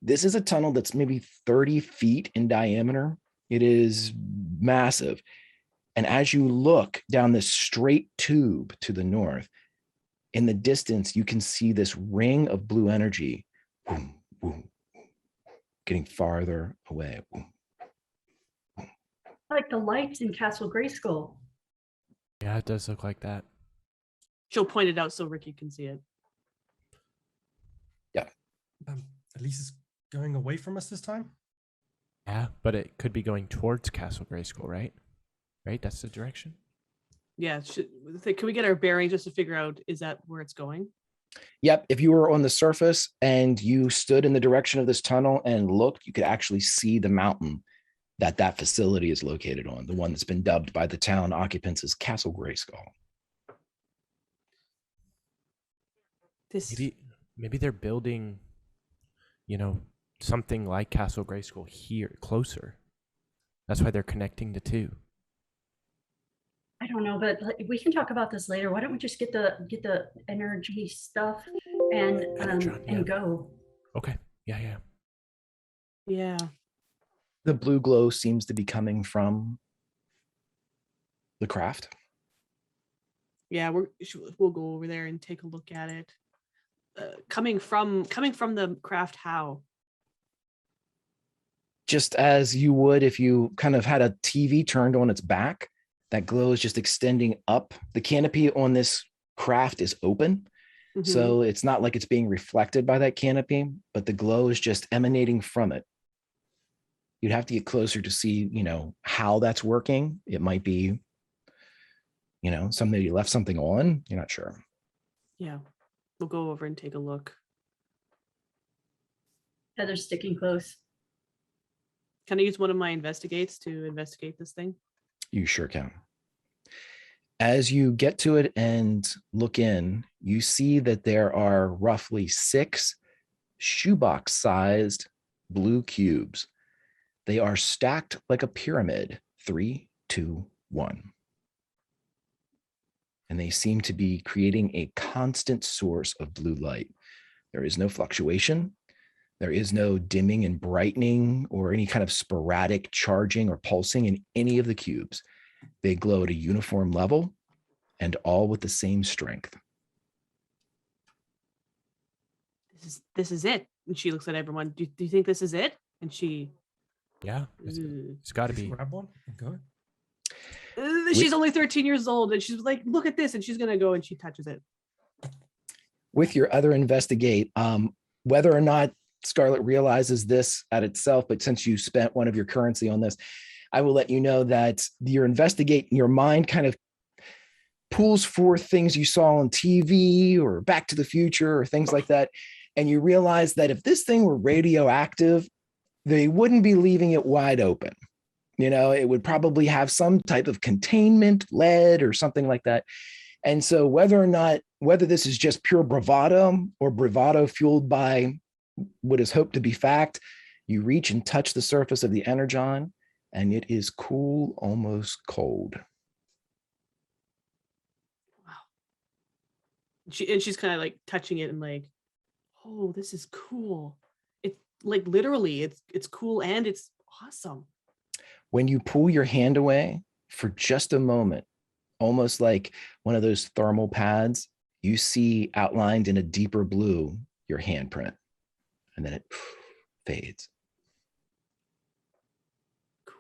this is a tunnel that's maybe 30 feet in diameter. It is massive. And as you look down this straight tube to the north, in the distance, you can see this ring of blue energy getting farther away. Like the lights in Castle Grayskull. Yeah, it does look like that. She'll point it out so Ricky can see it. Yeah. At least it's going away from us this time. Yeah, but it could be going towards Castle Grayskull, right? Right? That's the direction? Yeah. Can we get our bearing just to figure out, is that where it's going? Yep. If you were on the surface and you stood in the direction of this tunnel and looked, you could actually see the mountain that facility is located on, the one that's been dubbed by the town occupants as Castle Grayskull. Maybe they're building, something like Castle Grayskull here, closer. That's why they're connecting the 2. I don't know, but we can talk about this later. Why don't we just get the energy stuff and go? Okay. Yeah. Yeah. The blue glow seems to be coming from the craft. Yeah, we'll go over there and take a look at it. Coming from the craft, how? Just as you would if you kind of had a TV turned on its back, that glow is just extending up. The canopy on this craft is open, so it's not like it's being reflected by that canopy, but the glow is just emanating from it. You'd have to get closer to see, how that's working. It might be, something you left something on. You're not sure. Yeah, we'll go over and take a look. Heather's sticking close. Can I use one of my investigates to investigate this thing? You sure can. As you get to it and look in, you see that there are roughly 6 shoebox-sized blue cubes. They are stacked like a pyramid, 3, 2, 1. And they seem to be creating a constant source of blue light. There is no fluctuation. There is no dimming and brightening or any kind of sporadic charging or pulsing in any of the cubes. They glow at a uniform level and all with the same strength. This is it. And she looks at everyone. Do you think this is it? And she... Yeah, it's got to be. Grab one and go. She's only 13 years old, and she's like, look at this, and she's going to go and she touches it. With your other investigate, whether or not Scarlet realizes this at itself, but since you spent one of your currency on this, I will let you know that your investigate, your mind kind of pulls forth things you saw on TV or Back to the Future or things like that. And you realize that if this thing were radioactive, they wouldn't be leaving it wide open. It would probably have some type of containment, lead or something like that. And so whether this is just pure bravado or bravado fueled by what is hoped to be fact, you reach and touch the surface of the energon and it is cool, almost cold. Wow. She's kind of like touching it and like, oh, this is cool. It's like literally it's cool and it's awesome. When you pull your hand away for just a moment, almost like one of those thermal pads, you see outlined in a deeper blue your handprint, and then it fades. Cool.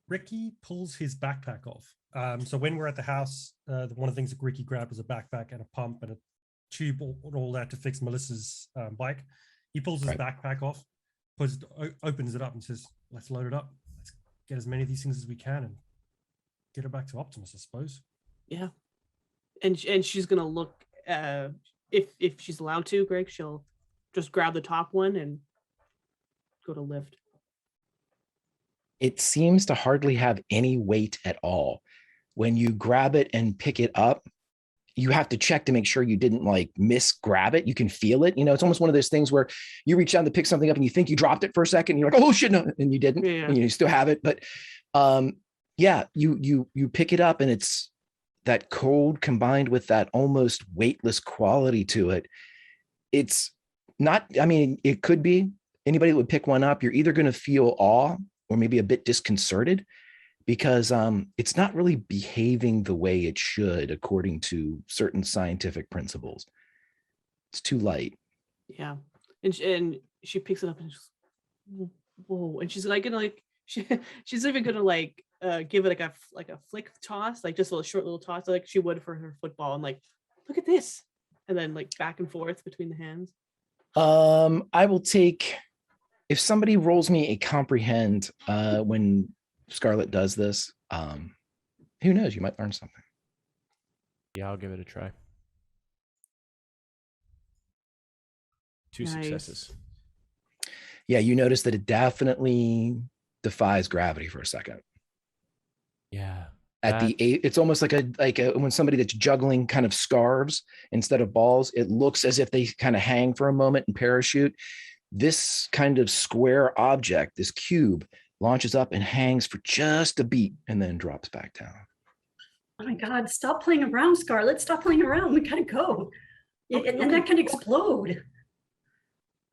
Ricky pulls his backpack off. So when we're at the house, one of the things that Ricky grabbed was a backpack and a pump and a tube, all that to fix Melissa's bike. He pulls his backpack off, opens it up and says, let's load it up. Let's get as many of these things as we can and get her back to Optimus, I suppose. Yeah. And she's going to look, if she's allowed to, Greg, she'll just grab the top one and go to lift. It seems to hardly have any weight at all. When you grab it and pick it up, you have to check to make sure you didn't like grab it. You can feel it. It's almost one of those things where you reach down to pick something up and you think you dropped it for a second. And you're like, oh shit, no, and you didn't. Yeah. And you still have it. But you pick it up and it's that cold combined with that almost weightless quality to it. It's not, it could be anybody that would pick one up. You're either going to feel awe or maybe a bit disconcerted because it's not really behaving the way it should according to certain scientific principles. It's too light. Yeah. And she picks it up and just, whoa. And she's like gonna like she's even gonna like give it like a flick toss, like just a short little toss, like she would for her football, and like, look at this, and then like back and forth between the hands. I will take, if somebody rolls me a comprehend when Scarlet does this, who knows, you might learn something. Yeah, I'll give it a try. 2 Nice. successes. Yeah, you notice that it definitely defies gravity for a second. Yeah. It's almost like a when somebody that's juggling kind of scarves instead of balls, it looks as if they kind of hang for a moment and parachute. This kind of square object, this cube, launches up and hangs for just a beat and then drops back down. Oh my God, stop playing around, Scarlet. Stop playing around. We gotta go. Okay, And that can explode.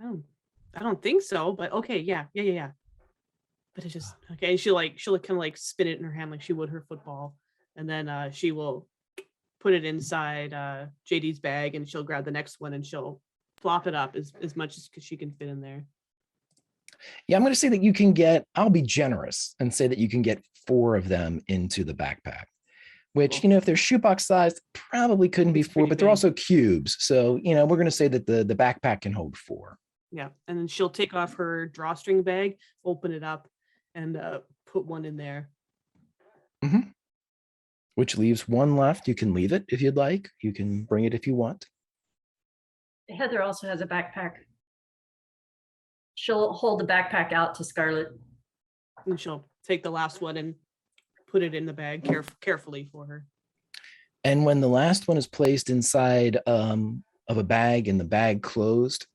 Oh, I don't think so, but okay, yeah. But it's just okay. And she'll kind of like spin it in her hand like she would her football, and then she will put it inside JD's bag, and she'll grab the next one and she'll flop it up as much as she can fit in there. Yeah, I'm going to say that I'll be generous and say that you can get 4 of them into the backpack, which, if they're shoebox sized, probably couldn't be 4, but they're also cubes. So, we're going to say that the backpack can hold 4. Yeah, and then she'll take off her drawstring bag, open it up, and put one in there. Mm-hmm. Which leaves one left. You can leave it if you'd like. You can bring it if you want. Heather also has a backpack. She'll hold the backpack out to Scarlet. And she'll take the last one and put it in the bag carefully for her. And when the last one is placed inside of a bag and the bag closed,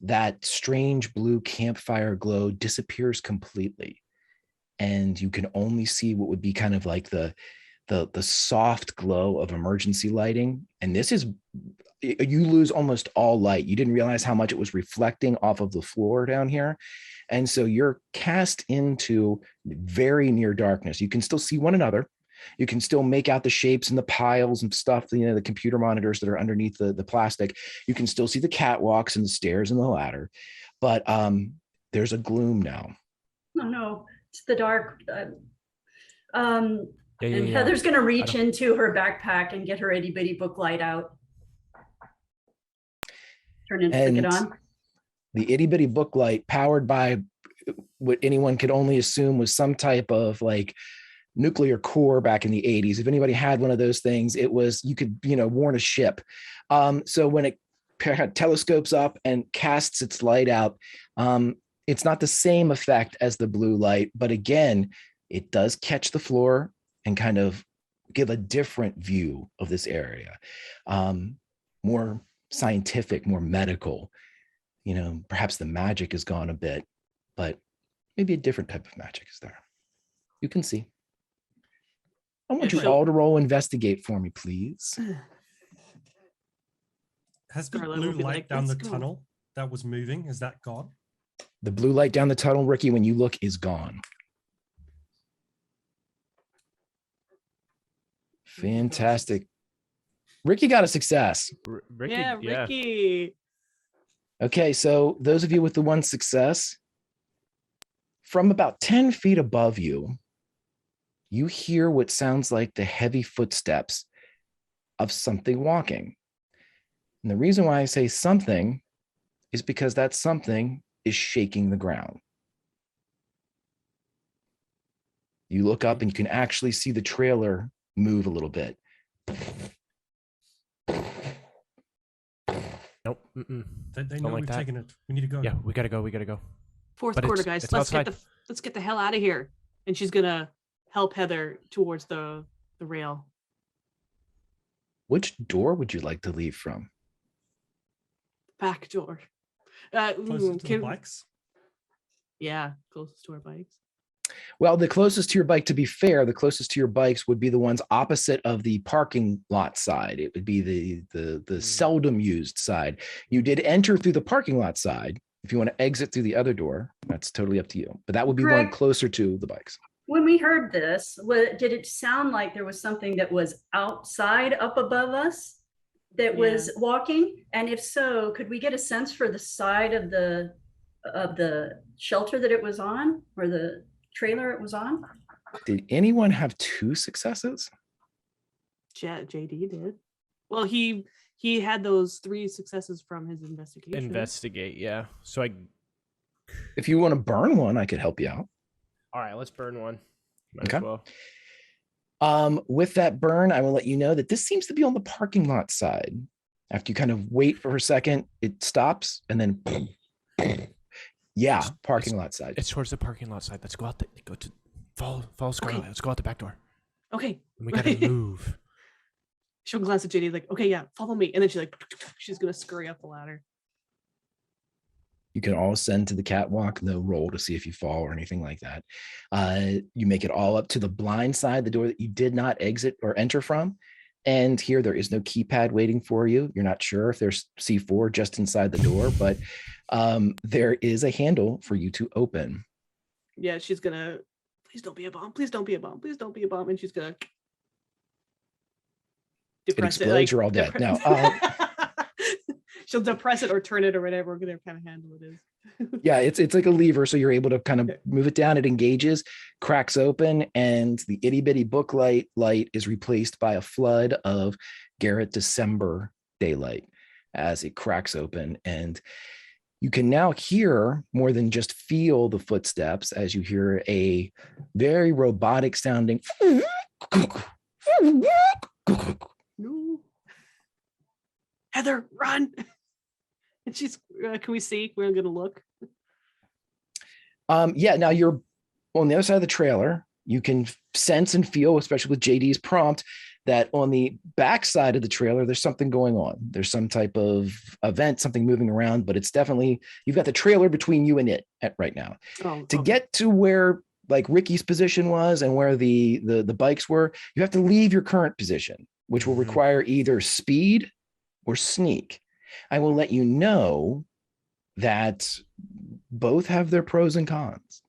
that strange blue campfire glow disappears completely. And you can only see what would be kind of like the soft glow of emergency lighting. And this is, you lose almost all light. You didn't realize how much it was reflecting off of the floor down here. And so you're cast into very near darkness. You can still see one another. You can still make out the shapes and the piles and stuff, the computer monitors that are underneath the plastic. You can still see the catwalks and the stairs and the ladder. But there's a gloom now. Oh, no, it's the dark. Heather's going to reach into her backpack and get her itty bitty book light out. Turn it and flick it on. The itty bitty book light, powered by what anyone could only assume was some type of like nuclear core back in the 80s. If anybody had one of those things, it was, you could, warn a ship. So when it telescopes up and casts its light out, it's not the same effect as the blue light, but again, it does catch the floor and kind of give a different view of this area. More scientific, more medical, perhaps the magic is gone a bit, but maybe a different type of magic is there. You can see. I want you all to roll investigate for me, please. Has the blue light down the tunnel that was moving, is that gone? The blue light down the tunnel, Ricky, when you look, is gone. Fantastic. Ricky got a success. Ricky. Okay, so those of you with the one success, from about 10 feet above you, you hear what sounds like the heavy footsteps of something walking. And the reason why I say something is because that something is shaking the ground. You look up and you can actually see the trailer move a little bit. Nope. They know we've taken it. We need to go. Yeah, we gotta go. Fourth quarter, guys. Let's get the hell out of here. And she's gonna help Heather towards the rail. Which door would you like to leave from? Back door. Closest to the bikes? Yeah, closest to our bikes. Well, the closest to your bike, to be fair, the closest to your bikes would be the ones opposite of the parking lot side. It would be the seldom used side. You did enter through the parking lot side. If you want to exit through the other door, that's totally up to you. But that would be one closer to the bikes. When we heard this, did it sound like there was something that was outside up above us that was walking? And if so, could we get a sense for the side of the shelter that it was on, or the trailer it was on? Did anyone have 2 successes? JD did. Well, he had those 3 successes from his investigation. Investigate, yeah. So if you want to burn one, I could help you out. All right, let's burn one. Might as well. With that burn, I will let you know that this seems to be on the parking lot side. After you kind of wait for a second, it stops and then parking lot side. It's towards the parking lot side. Let's go out there. Go to follow Scarlet. Okay. Let's go out the back door. Okay. And we gotta move. She'll glance at JD like, okay, yeah, follow me. And then she's gonna scurry up the ladder. You can all ascend to the catwalk, no roll to see if you fall or anything like that. You make it all up to the blind side, the door that you did not exit or enter from. And here there is no keypad waiting for you. You're not sure if there's C4 just inside the door, but there is a handle for you to open. Yeah, she's gonna, please don't be a bomb. Please don't be a bomb. Please don't be a bomb. And she's gonna depress it. Explodes, you're all dead. No. She'll depress it or turn it or whatever kind of handle it is. Yeah, it's like a lever, so you're able to kind of move it down. It engages, cracks open, and the itty bitty book light is replaced by a flood of Garrett December daylight as it cracks open. And You can now hear more than just feel the footsteps as you hear a very robotic sounding. No. Heather, run. And she's, can we see? We're going to look. Yeah, now you're on the other side of the trailer. You can sense and feel, especially with JD's prompt, that on the back side of the trailer, there's something going on. There's some type of event, something moving around, but it's definitely, you've got the trailer between you and it right now. To get to where like Ricky's position was and where the bikes were, you have to leave your current position, which will require either speed or sneak. I will let you know that both have their pros and cons.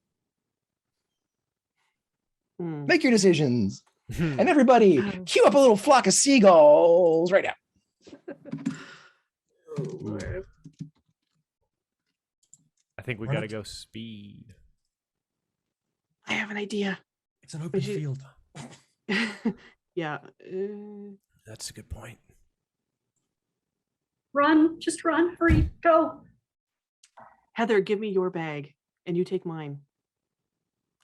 Make your decisions. And everybody, cue up a little flock of seagulls right now. Oh, Lord. I think we got to go speed. I have an idea. It's an open field. Yeah. That's a good point. Run, just run, hurry, go. Heather, give me your bag and you take mine.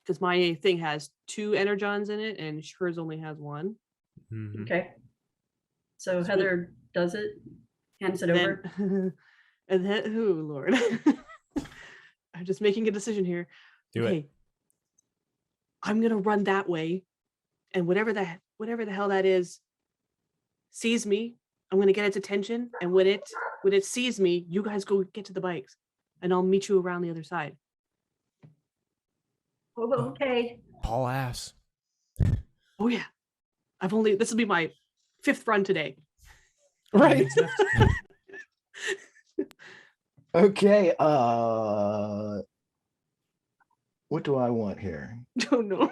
Because my thing has 2 energons in it and hers only has 1. Okay. So Heather does it, hands it over. And then, oh Lord. I'm just making a decision here. Do it. I'm gonna run that way, and whatever the hell that is sees me. I'm gonna get its attention, and when it sees me, you guys go get to the bikes, and I'll meet you around the other side. Oh, okay. Haul ass. Oh yeah. This will be my 5th run today. Right. Okay. What do I want here? Oh no.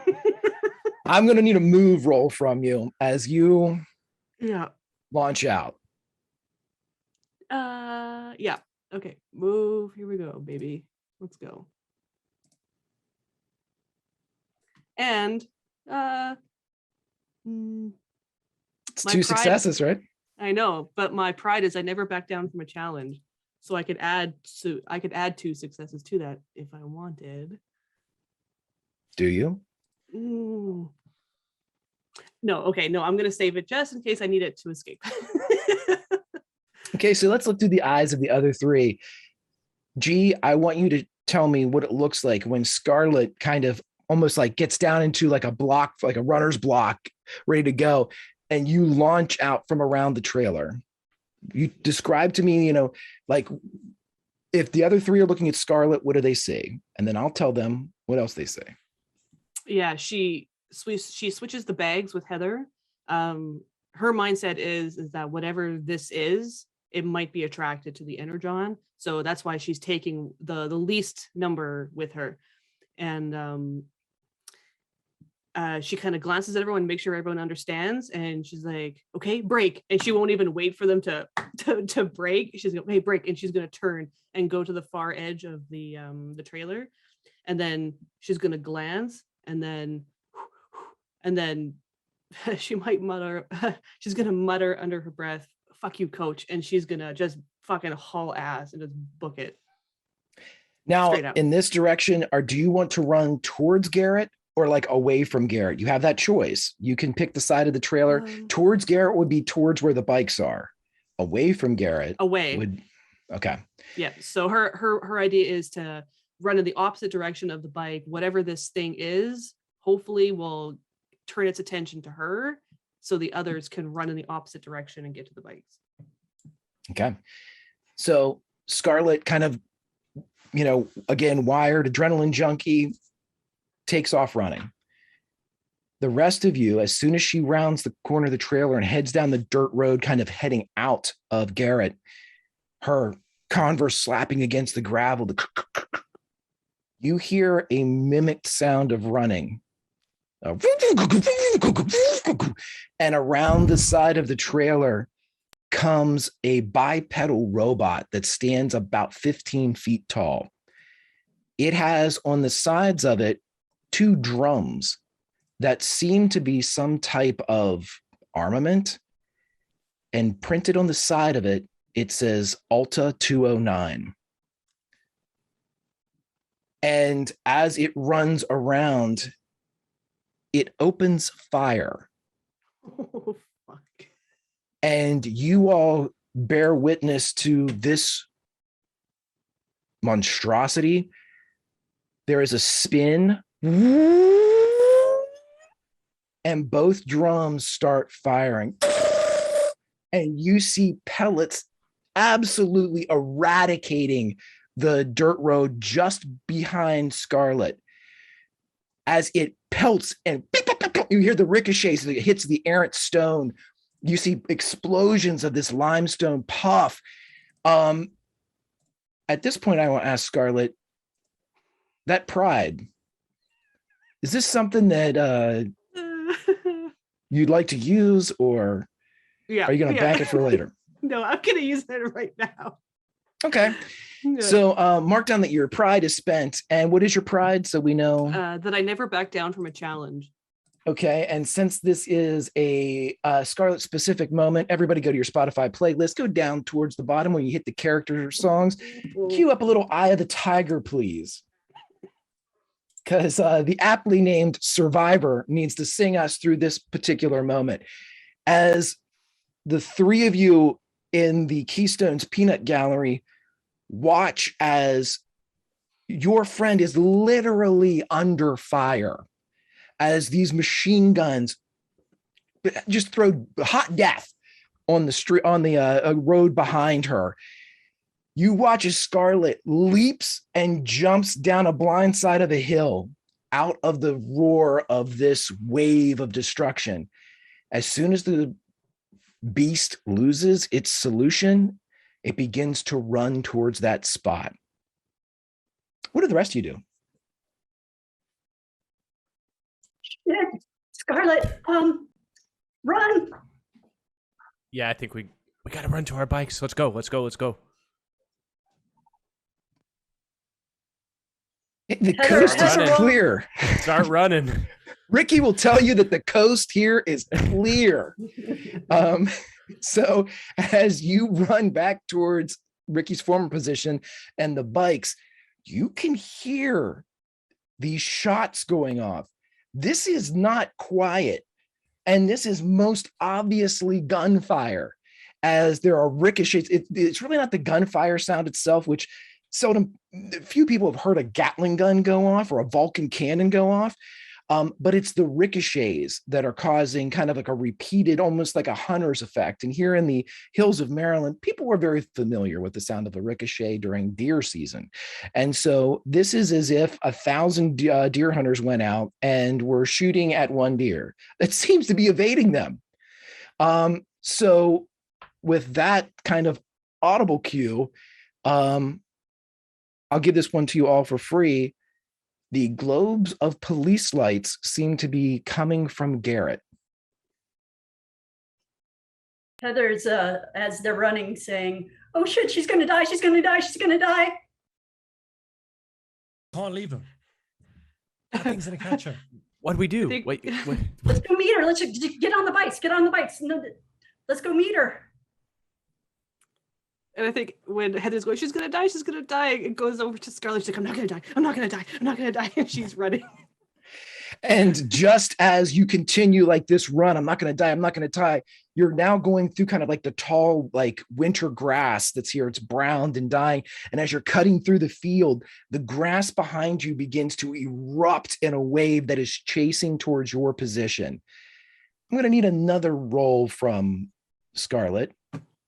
I'm gonna need a move roll from you as you launch out. Yeah. Okay. Move. Here we go, baby. Let's go. And it's 2 successes, right? I know, but my pride is I never back down from a challenge. So I could add 2 successes to that if I wanted. Do you? No, okay, no, I'm gonna save it just in case I need it to escape. Okay, so let's look through the eyes of the other 3. G, I want you to tell me what it looks like when Scarlet kind of almost like gets down into like a block, like a runner's block, ready to go, and you launch out from around the trailer. You describe to me, like if the other 3 are looking at Scarlet, what do they see? And then I'll tell them what else they say. Yeah, she switches the bags with Heather. Her mindset is that whatever this is, it might be attracted to the energon. So that's why she's taking the least number with her. And she kind of glances at everyone, make sure everyone understands, and she's like, okay, break. And she won't even wait for them to break. She's going, hey, break. And she's going to turn and go to the far edge of the trailer. And then she's going to glance, and then she might mutter, she's going to mutter under her breath, fuck you, coach. And she's going to just fucking haul ass and just book it. Now, in this direction, do you want to run towards Garrett or like away from Garrett? You have that choice. You can pick the side of the trailer. Towards Garrett would be towards where the bikes are. Away from Garrett. Away. Okay. Yeah. So her idea is to run in the opposite direction of the bike. Whatever this thing is, hopefully will turn its attention to her so the others can run in the opposite direction and get to the bikes. Okay. So Scarlet kind of, again, wired adrenaline junkie, takes off running. The rest of you, as soon as she rounds the corner of the trailer and heads down the dirt road, kind of heading out of Garrett, her Converse slapping against the gravel, you hear a mimicked sound of running. And around the side of the trailer comes a bipedal robot that stands about 15 feet tall. It has on the sides of it 2 drums that seem to be some type of armament, and printed on the side of it, it says Alta 209. And as it runs around, it opens fire. Oh, fuck. And you all bear witness to this monstrosity. There is a spin, and both drums start firing. And you see pellets absolutely eradicating the dirt road just behind Scarlet. As it pelts and you hear the ricochets as it hits the errant stone. You see explosions of this limestone puff. At this point, I want to ask Scarlet, that pride, is this something that you'd like to use, or are you going to bank it for later? No, I'm going to use it right now. Okay. Yeah. So mark down that your pride is spent. And what is your pride, so we know? That I never back down from a challenge. Okay. And since this is a Scarlet specific moment, everybody go to your Spotify playlist, go down towards the bottom when you hit the character songs, cue up a little Eye of the Tiger, please. Because the aptly named Survivor needs to sing us through this particular moment. As the three of you in the Keystones Peanut Gallery watch as your friend is literally under fire, as these machine guns just throw hot death on the street, on the road behind her. You watch as Scarlet leaps and jumps down a blind side of a hill out of the roar of this wave of destruction. As soon as the beast loses its solution, it begins to run towards that spot. What do the rest of you do? Shit. Scarlet, run. Yeah, I think we got to run to our bikes. Let's go. The coast is clear. Start running. Ricky will tell you that the coast here is clear. So as you run back towards Ricky's former position and the bikes, you can hear these shots going off. This is not quiet, and this is most obviously gunfire, as there are ricochets. It's really not the gunfire sound itself, which few people have heard a Gatling gun go off or a Vulcan cannon go off. But it's the ricochets that are causing kind of like a repeated, almost like a hunter's effect. And here in the hills of Maryland, people were very familiar with the sound of a ricochet during deer season. And so this is as if 1,000 deer hunters went out and were shooting at one deer that seems to be evading them. So with that kind of audible cue, I'll give this one to you all for free. The globes of police lights seem to be coming from Garrett. Heather's, as they're running, saying, oh shit, she's gonna die, she's gonna die, she's gonna die. Can't leave her. Nothing's gonna catch her. What do we do? Think- Wait. Let's go meet her. Let's just get on the bikes. Get on the bikes. No, let's go meet her. And I think when Heather's going, she's gonna die, it goes over to Scarlet. She's like, I'm not gonna die. And she's running. And just as you continue like this run, I'm not going to die. You're now going through kind of like the tall, like winter grass that's here. It's browned and dying. And as you're cutting through the field, the grass behind you begins to erupt in a wave that is chasing towards your position. I'm going to need another roll from Scarlet.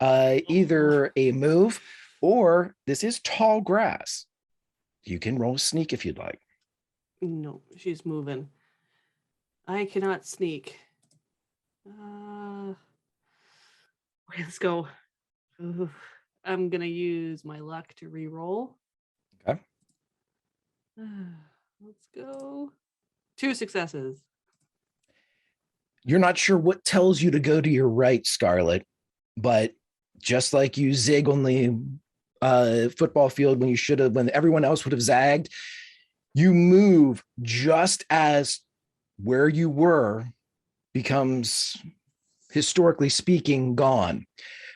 Either a move or this is tall grass. You can roll sneak if you'd like. No, she's moving. I cannot sneak. Okay, let's go. Ooh, I'm gonna use my luck to re-roll. Okay. Let's go. 2 successes. You're not sure what tells you to go to your right, Scarlet, but just like you zig on the football field when you should have, when everyone else would have zagged, you move just as where you were becomes, historically speaking, gone,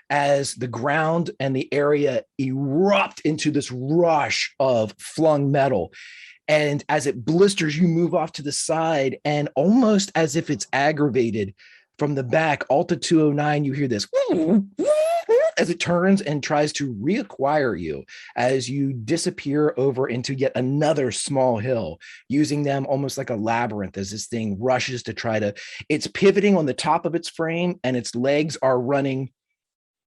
as the ground and the area erupt into this rush of flung metal. And as it blisters, you move off to the side, and almost as if it's aggravated from the back, Alta 209, you hear this as it turns and tries to reacquire you as you disappear over into yet another small hill, using them almost like a labyrinth as this thing rushes to try to, it's pivoting on the top of its frame and its legs are running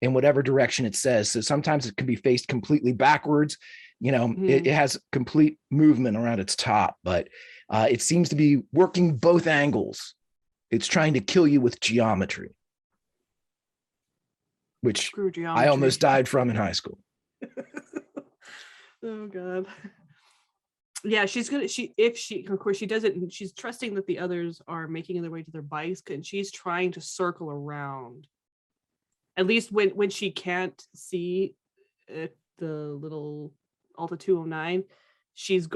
in whatever direction it says. So sometimes it can be faced completely backwards. It has complete movement around its top, but it seems to be working both angles. It's trying to kill you with geometry, which I almost died from in high school. Oh God. Yeah, of course she doesn't, she's trusting that the others are making their way to their bikes, and she's trying to circle around. At least when she can't see the little Alta 209, she's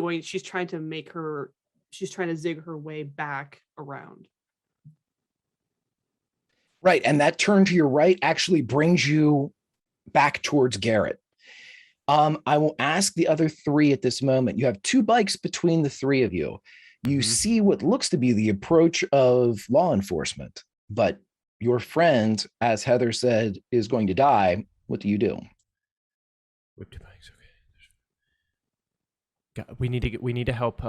trying to zig her way back around. Right. And that turn to your right actually brings you back towards Garrett. I will ask the other three at this moment. You have 2 bikes between the 3 of you. You see what looks to be the approach of law enforcement, but your friend, as Heather said, is going to die. What do you do? Whip 2 bikes. Okay. We need to help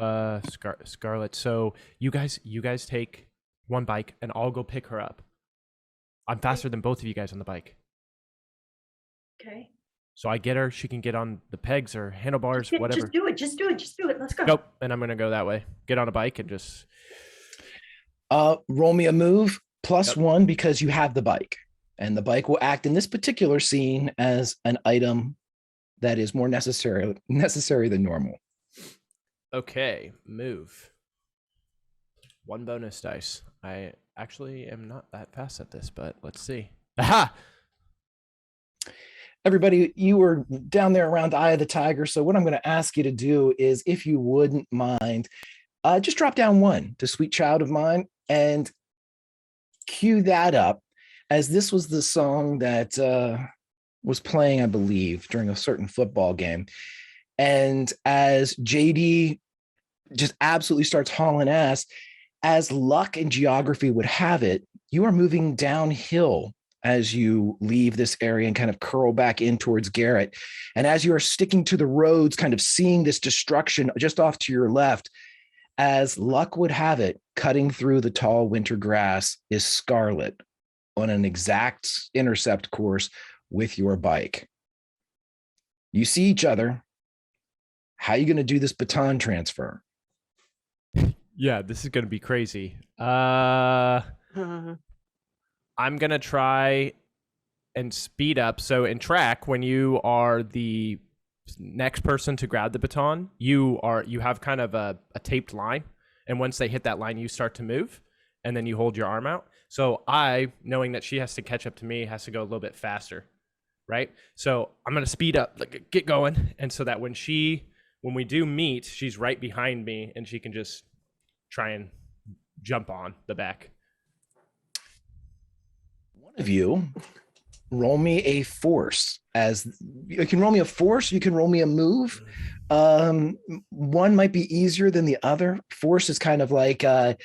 Scarlet. So you guys take 1 bike, and I'll go pick her up. I'm faster than both of you guys on the bike. Okay. So I get her. She can get on the pegs or handlebars, whatever. Just do it. Let's go. Nope. And I'm gonna go that way. Get on a bike and just. Roll me a move +1 because you have the bike, and the bike will act in this particular scene as an item that is more necessary than normal. Okay, move. 1 bonus dice. I actually am not that fast at this, but let's see. Aha! Everybody, you were down there around the Eye of the Tiger, so what I'm going to ask you to do is, if you wouldn't mind, just drop down 1 to Sweet Child of Mine and cue that up, as this was the song that was playing, I believe, during a certain football game. And as JD just absolutely starts hauling ass, as luck and geography would have it, you are moving downhill as you leave this area and kind of curl back in towards Garrett. And as you are sticking to the roads, kind of seeing this destruction just off to your left, as luck would have it, cutting through the tall winter grass is Scarlet on an exact intercept course with your bike. You see each other. How are you going to do this baton transfer? Yeah, this is going to be crazy. I'm going to try and speed up. So in track, when you are the next person to grab the baton, you have kind of a taped line. And once they hit that line, you start to move, and then you hold your arm out. So knowing that she has to catch up to me, has to go a little bit faster, right? So I'm going to speed up, get going. And so that when we do meet, she's right behind me, and she can just try and jump on the back. One of you roll me a force. As you can roll me a force, you can roll me a move. One might be easier than the other. Force is kind of like an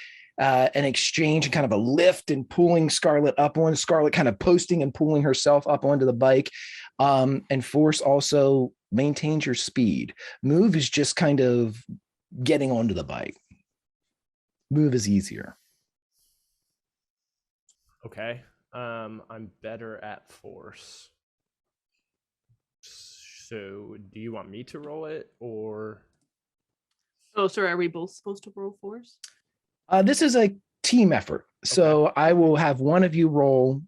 exchange and kind of a lift and pulling Scarlet up on Scarlet, kind of posting and pulling herself up onto the bike. And force also maintains your speed. Move is just kind of getting onto the bike. Move is easier. Okay. I'm better at force. So do you want me to roll it, or? Oh, sorry. Are we both supposed to roll force? This is a team effort. So I will have one of you roll,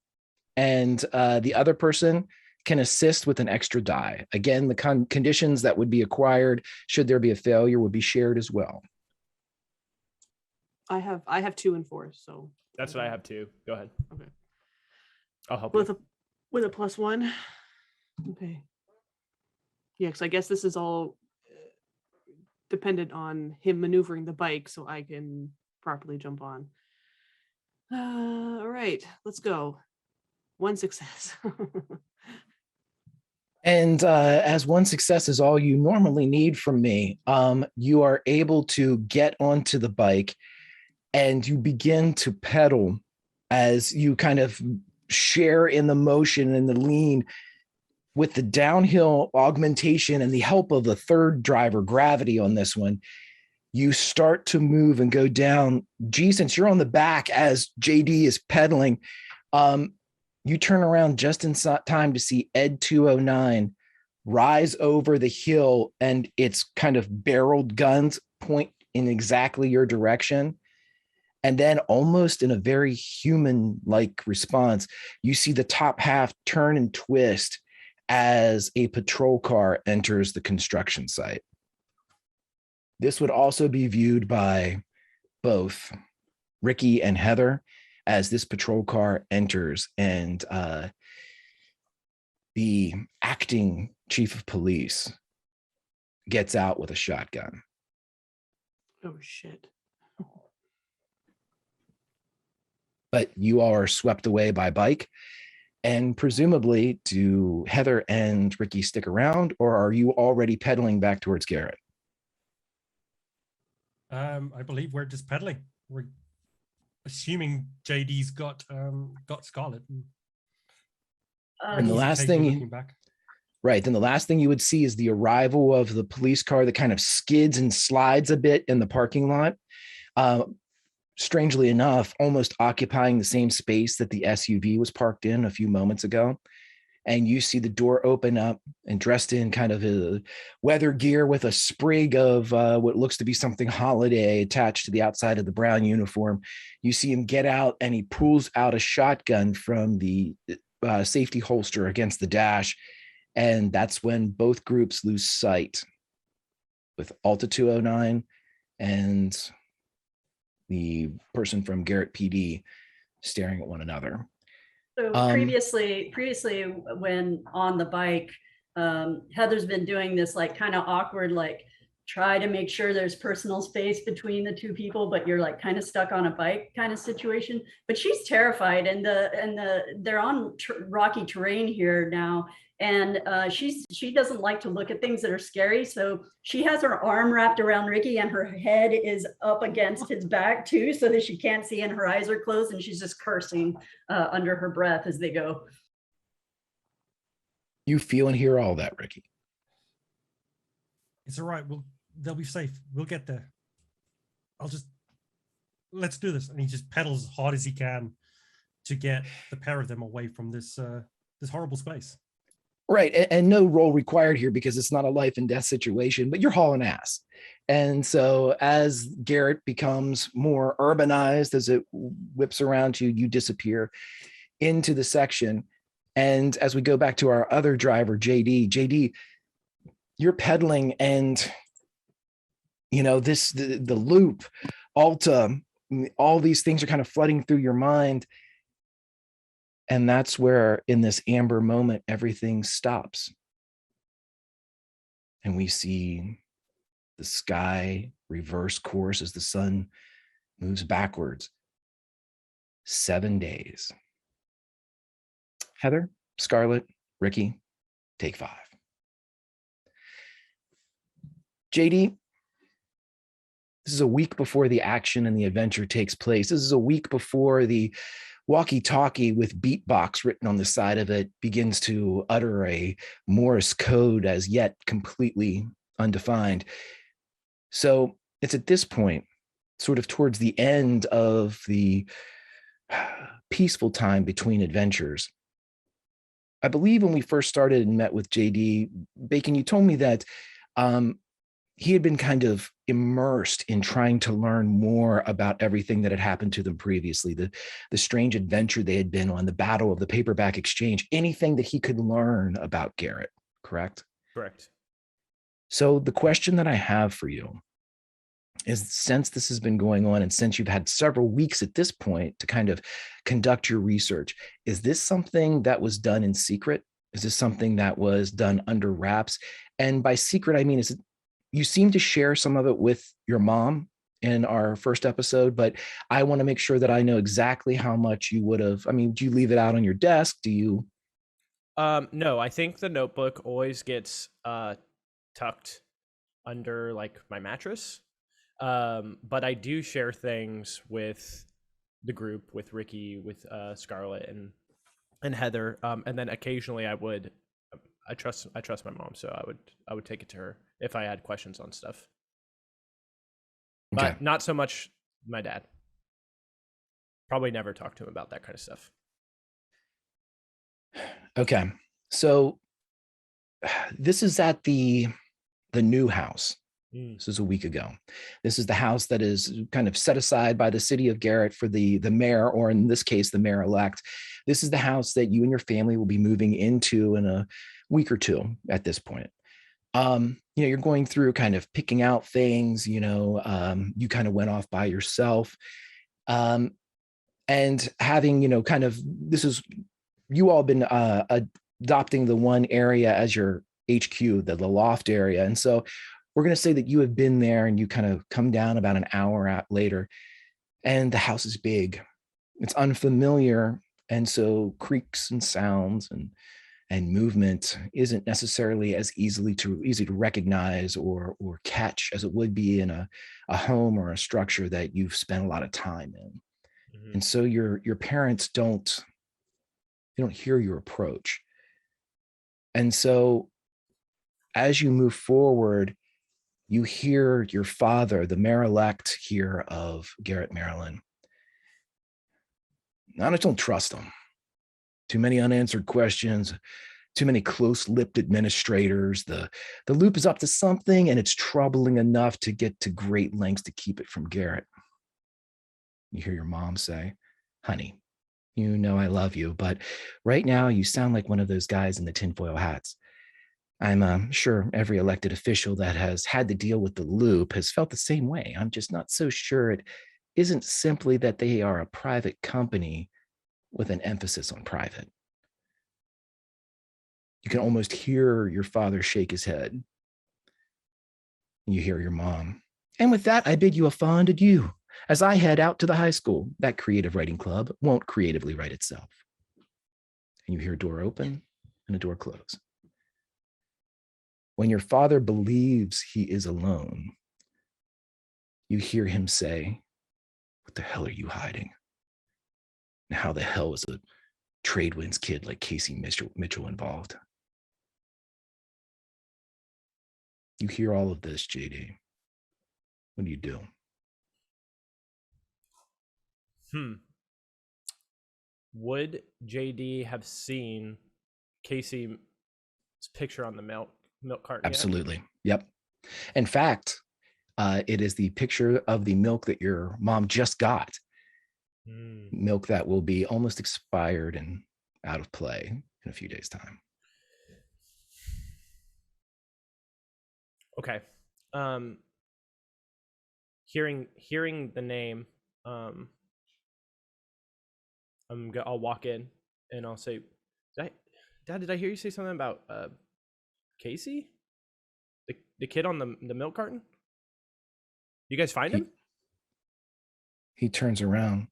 and the other person can assist with an extra die. Again, the conditions that would be acquired should there be a failure would be shared as well. I have 2 and 4, so That's what I have too. Go ahead. Okay. I'll help with you. with a +1. Okay. Yeah, because I guess this is all dependent on him maneuvering the bike, so I can properly jump on. All right, let's go. 1 success. And as one success is all you normally need from me, you are able to get onto the bike and you begin to pedal as you kind of share in the motion and the lean with the downhill augmentation and the help of the third driver, gravity on this one. You start to move and go down. G, since you're on the back as JD is pedaling, you turn around just in time to see Ed 209 rise over the hill, and its kind of barreled guns point in exactly your direction. And then, almost in a very human-like response, you see the top half turn and twist as a patrol car enters the construction site. This would also be viewed by both Ricky and Heather as this patrol car enters, and the acting chief of police gets out with a shotgun. Oh, shit. But you are swept away by bike. And presumably, do Heather and Ricky stick around, or are you already pedaling back towards Garrett? I believe we're just pedaling. We're assuming JD's got Scarlet. And the last thing, right? Then the last thing you would see is the arrival of the police car that kind of skids and slides a bit in the parking lot. Strangely enough, almost occupying the same space that the SUV was parked in a few moments ago. And you see the door open up, and dressed in kind of a weather gear with a sprig of what looks to be something holiday attached to the outside of the brown uniform. You see him get out, and he pulls out a shotgun from the safety holster against the dash. And that's when both groups lose sight, with Alta 209 and the person from Garrett PD staring at one another. So previously when on the bike, Heather's been doing this like kind of awkward, like try to make sure there's personal space between the two people, but you're like kind of stuck on a bike kind of situation. But she's terrified, and they're on rocky terrain here now. And she doesn't like to look at things that are scary. So she has her arm wrapped around Ricky, and her head is up against his back too, so that she can't see, and her eyes are closed, and she's just cursing under her breath as they go. You feel and hear all that, Ricky. It's all right. They'll be safe. We'll get there. Let's do this. And he just pedals as hard as he can to get the pair of them away from this horrible space. Right. And no role required here, because it's not a life and death situation, but you're hauling ass. And so as Garrett becomes more urbanized, as it whips around you, you disappear into the section. And as we go back to our other driver, JD, you're pedaling, and the loop, Alta, all these things are kind of flooding through your mind. And that's where, in this amber moment, everything stops. And we see the sky reverse course as the sun moves backwards. 7 days. Heather, Scarlet, Ricky, take 5. JD, this is a week before the action and the adventure takes place. This is a week before the walkie-talkie with beatbox written on the side of it begins to utter a Morse code as yet completely undefined. So it's at this point, sort of towards the end of the peaceful time between adventures. I believe when we first started and met with JD, Bacon, you told me that he had been kind of immersed in trying to learn more about everything that had happened to them previously, the strange adventure they had been on, the battle of the paperback exchange, anything that he could learn about Garrett, correct? Correct. So the question that I have for you is, since this has been going on, and since you've had several weeks at this point to kind of conduct your research, is this something that was done in secret? Is this something that was done under wraps? And by secret, I mean, is it, you seem to share some of it with your mom in our first episode, but I want to make sure that I know exactly how much you would have. I mean, do you leave it out on your desk? Do you? No, I think the notebook always gets tucked under like my mattress. But I do share things with the group, with Ricky, with Scarlett and Heather. And then occasionally I trust my mom, so I would take it to her if I had questions on stuff. Okay. But not so much my dad. Probably never talk to him about that kind of stuff. Okay. So this is at the new house. This is a week ago. This is the house that is kind of set aside by the city of Garrett for the mayor, or in this case, the mayor-elect. This is the house that you and your family will be moving into in a week or two at this point. You're going through kind of picking out things, you kind of went off by yourself. And having, kind of, this is, you all been adopting the one area as your HQ, the loft area. And so we're going to say that you have been there and you kind of come down about an hour out later, and the house is big. It's unfamiliar. And so creaks and sounds and movement isn't necessarily as easy to recognize or catch as it would be in a home or a structure that you've spent a lot of time in. Mm-hmm. And so your parents don't hear your approach. And so as you move forward, you hear your father, the mayor-elect here of Garrett, Maryland. I just don't trust him. Too many unanswered questions, too many close-lipped administrators. The loop is up to something, and it's troubling enough to get to great lengths to keep it from Garrett. You hear your mom say, "Honey, you know I love you, but right now you sound like one of those guys in the tinfoil hats. I'm sure every elected official that has had to deal with the loop has felt the same way. I'm just not so sure it isn't simply that they are a private company with an emphasis on private." You can almost hear your father shake his head. You hear your mom. "And with that, I bid you a fond adieu as I head out to the high school. That creative writing club won't creatively write itself." And you hear a door open and a door close. When your father believes he is alone, you hear him say, "What the hell are you hiding? And how the hell is a Tradewinds kid like Casey Mitchell involved?" You hear all of this, JD. What do you do? Would JD have seen Casey's picture on the milk carton? Absolutely. Yet? Yep. In fact, it is the picture of the milk that your mom just got. Milk that will be almost expired and out of play in a few days' time. Okay. Hearing the name, I'll walk in and I'll say, Dad, did I hear you say something about Casey? The kid on the milk carton? You guys find him? He turns around.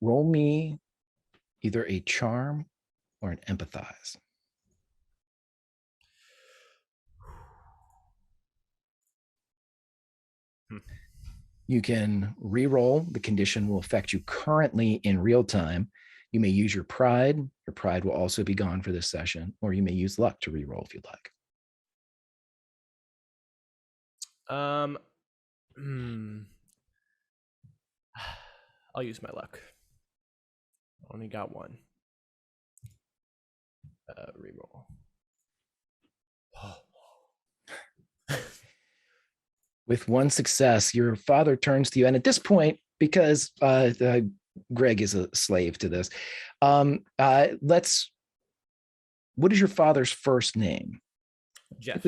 Roll me either a charm or an empathize. You can re-roll. The condition will affect you currently in real time. You may use your pride. Your pride will also be gone for this session, or you may use luck to re-roll if you'd like. I'll use my luck. Only got one. Reroll. With one success, your father turns to you, and at this point, because Greg is a slave to this, what is your father's first name? Jeff.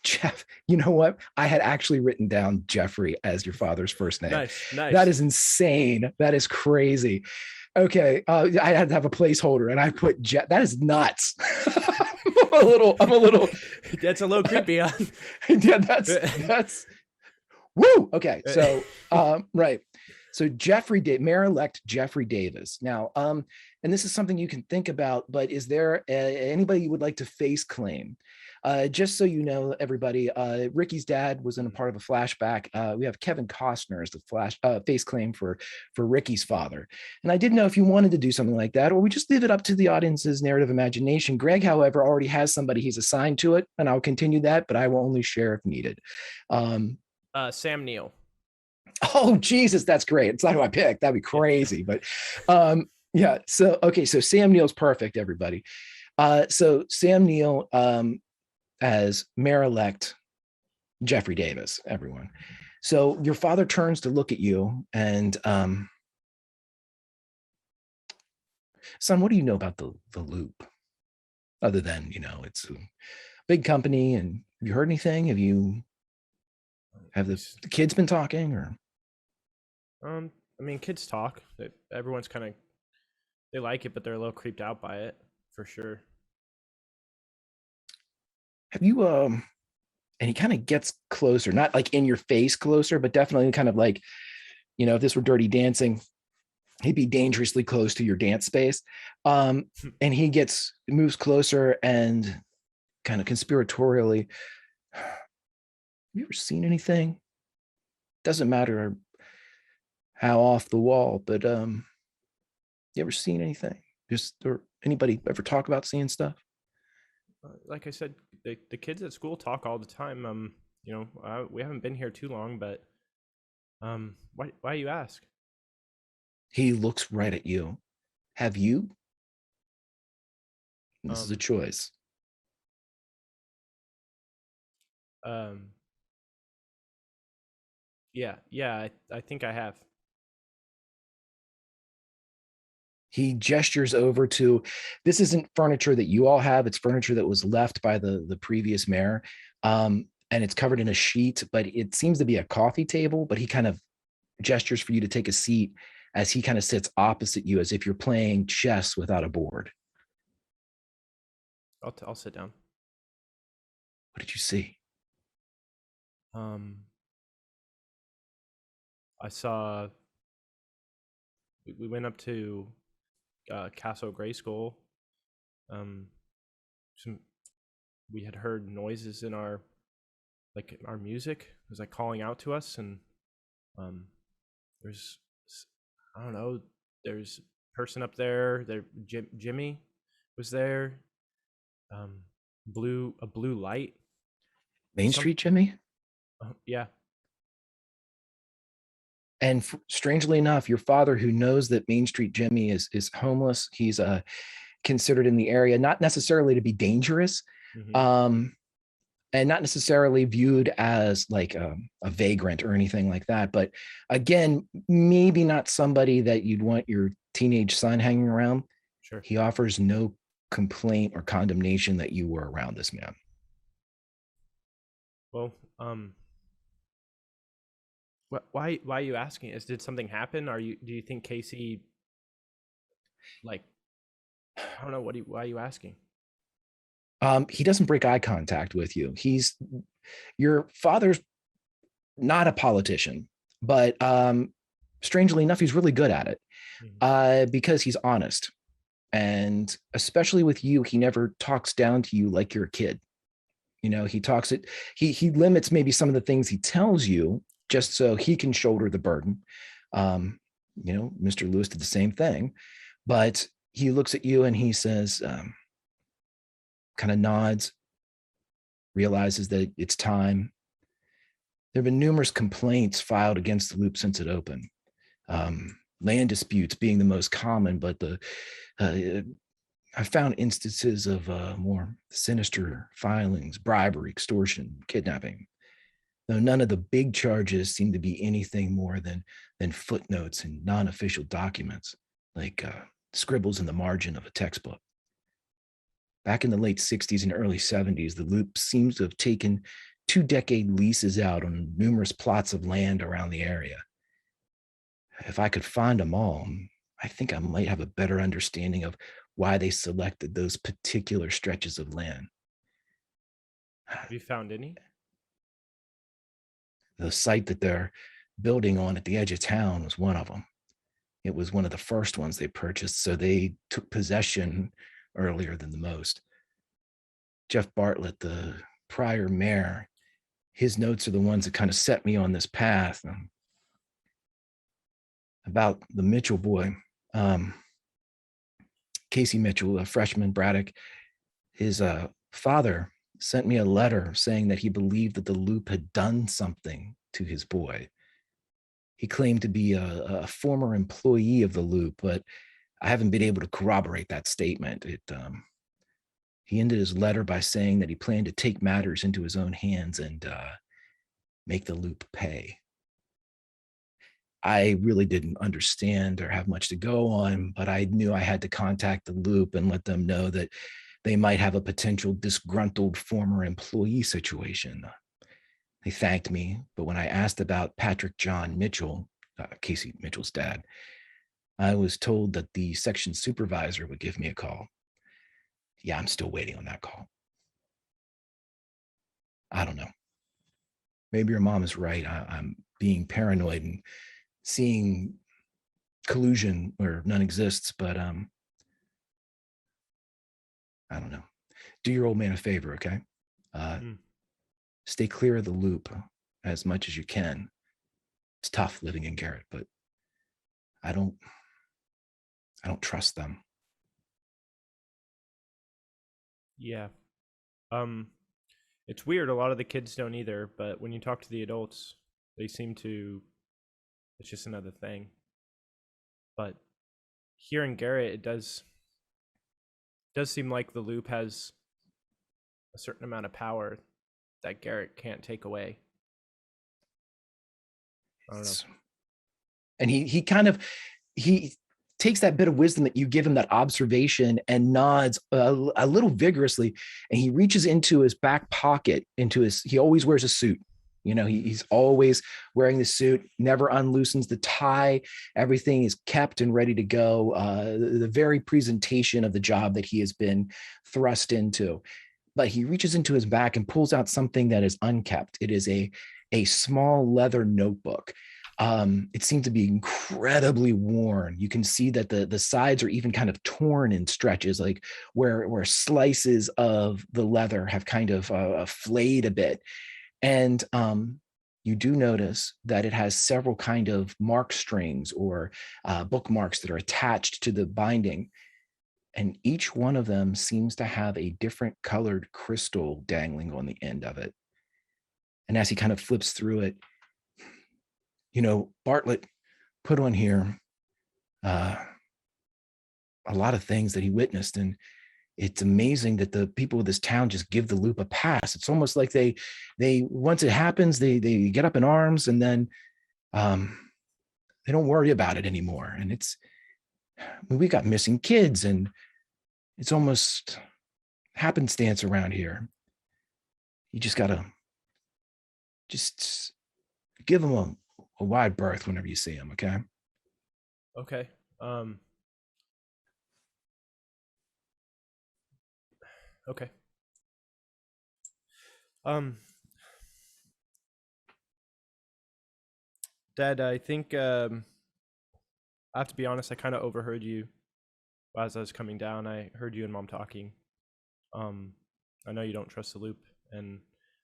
Jeff. You know what? I had actually written down Jeffrey as your father's first name. Nice. That is insane. That is crazy. Okay, I had to have a placeholder, and I put Jeff. That is nuts. I'm a little. That's a little creepy, huh? Yeah, that's. Woo. Okay, so right. So Mayor-elect Jeffrey Davis. Now, and this is something you can think about, but is there anybody you would like to face claim? Just so you know, everybody, Ricky's dad was in a part of a flashback. We have Kevin Costner as the face claim for Ricky's father. And I didn't know if you wanted to do something like that, or we just leave it up to the audience's narrative imagination. Greg, however, already has somebody he's assigned to it, and I'll continue that, but I will only share if needed. Sam Neill. Oh, Jesus, that's great. It's not who I picked. That'd be crazy. But yeah, so okay, so Sam Neill's perfect, everybody. So Sam Neill as mayor-elect Jeffrey Davis, everyone. So your father turns to look at you and son, what do you know about the Loop? Other than, it's a big company, and have you heard anything? Have the kids been talking, or? I mean, kids talk. Everyone's they like it, but they're a little creeped out by it, for sure. Have you, and he kind of gets closer, not like in your face closer, but definitely kind of like, if this were Dirty Dancing, he'd be dangerously close to your dance space. And he moves closer and kind of conspiratorially, have you ever seen anything? Doesn't matter how off the wall, but you ever seen anything? Or anybody ever talk about seeing stuff? Like I said, the kids at school talk all the time. We haven't been here too long, but why you ask? He looks right at you. Have you? This is a choice. Yeah, I think I have. He gestures over to, this isn't furniture that you all have. It's furniture that was left by the previous mayor. And it's covered in a sheet, but it seems to be a coffee table, but he kind of gestures for you to take a seat as he kind of sits opposite you, as if you're playing chess without a board. I'll sit down. What did you see? I saw, we went up to Castle Grayskull. We had heard noises in our music. It was like calling out to us, and there's, I don't know, there's a person up there. Jimmy was there. A blue light. Main Street Jimmy? Yeah. And strangely enough, your father, who knows that Main Street Jimmy is homeless, he's considered in the area not necessarily to be dangerous, and not necessarily viewed as like a vagrant or anything like that. But again, maybe not somebody that you'd want your teenage son hanging around. Sure. He offers no complaint or condemnation that you were around this man. Well, why are you asking? Did something happen? Do you think Casey, I don't know, why are you asking? He doesn't break eye contact with you. Your father's not a politician, but strangely enough, he's really good at it because he's honest. And especially with you, he never talks down to you like you're a kid. He limits maybe some of the things he tells you just so he can shoulder the burden. Mr. Lewis did the same thing, but he looks at you and he says, kind of nods, realizes that it's time. There have been numerous complaints filed against the Loop since it opened. Land disputes being the most common, but I found instances of more sinister filings, bribery, extortion, kidnapping. Though none of the big charges seem to be anything more than footnotes and non-official documents, like scribbles in the margin of a textbook. Back in the late 60s and early 70s, the Loop seems to have taken 2-decade leases out on numerous plots of land around the area. If I could find them all, I think I might have a better understanding of why they selected those particular stretches of land. Have you found any? The site that they're building on at the edge of town was one of them. It was one of the first ones they purchased, so they took possession earlier than the most. Jeff Bartlett, the prior mayor, his notes are the ones that kind of set me on this path. About the Mitchell boy, Casey Mitchell, a freshman, Braddock, his father sent me a letter saying that he believed that the Loop had done something to his boy. He claimed to be a former employee of the Loop, but I haven't been able to corroborate that statement. He ended his letter by saying that he planned to take matters into his own hands and make the Loop pay. I really didn't understand or have much to go on, but I knew I had to contact the Loop and let them know that they might have a potential disgruntled former employee situation. They thanked me, but when I asked about Patrick John Mitchell, Casey Mitchell's dad, I was told that the section supervisor would give me a call. Yeah, I'm still waiting on that call. I don't know. Maybe your mom is right. I'm being paranoid and seeing collusion where none exists, but I don't know. Do your old man a favor, okay? Stay clear of the Loop as much as you can. It's tough living in Garrett, but I don't trust them. Yeah. It's weird. A lot of the kids don't either, but when you talk to the adults, they seem to, it's just another thing. But here in Garrett, it does seem like the Loop has a certain amount of power that Garrett can't take away. I don't know. And he takes that bit of wisdom that you give him, that observation, and nods a little vigorously, and he reaches into his back pocket, he always wears a suit. You know, he's always wearing the suit, never unloosens the tie. Everything is kept and ready to go. The very presentation of the job that he has been thrust into. But he reaches into his back and pulls out something that is unkept. It is a small leather notebook. It seems to be incredibly worn. You can see that the sides are even kind of torn in stretches, like where slices of the leather have kind of flayed a bit. And you do notice that it has several kind of mark strings or bookmarks that are attached to the binding. And each one of them seems to have a different colored crystal dangling on the end of it. And as he kind of flips through it, you know, Bartlett put on here a lot of things that he witnessed. And it's amazing that the people of this town just give the Loop a pass. It's almost like they once it happens, they get up in arms, and then they don't worry about it anymore. And we've got missing kids, and it's almost happenstance around here. You just gotta give them a wide berth whenever you see them, okay? Okay. Okay. Dad, I think I have to be honest, I kind of overheard you as I was coming down. I heard you and Mom talking. I know you don't trust the Loop, and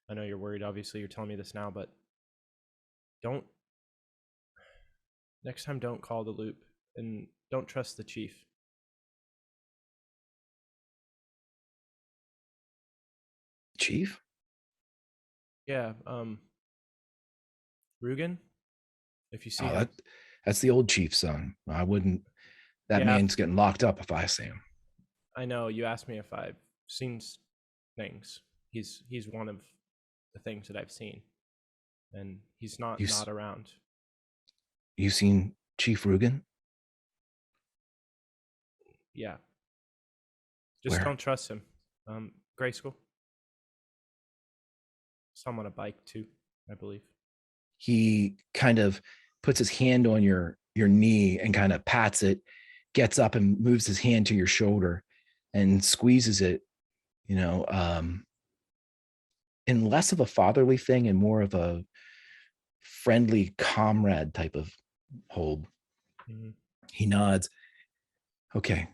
I know you're worried. Obviously, you're telling me this now, but next time don't call the Loop, and don't trust the chief. Chief? Yeah, Rugen, if you see him. That's the old chief's son. I wouldn't, that man's getting locked up if I see him. I know, you asked me if I've seen things. He's one of the things that I've seen, and he's not around. You seen Chief Rugen? Yeah. Just don't trust him. Grade school. Saw him on a bike too, I believe. He kind of puts his hand on your knee and kind of pats it, gets up and moves his hand to your shoulder and squeezes it, you know, in less of a fatherly thing and more of a friendly comrade type of hold. Mhm. He nods. Okay,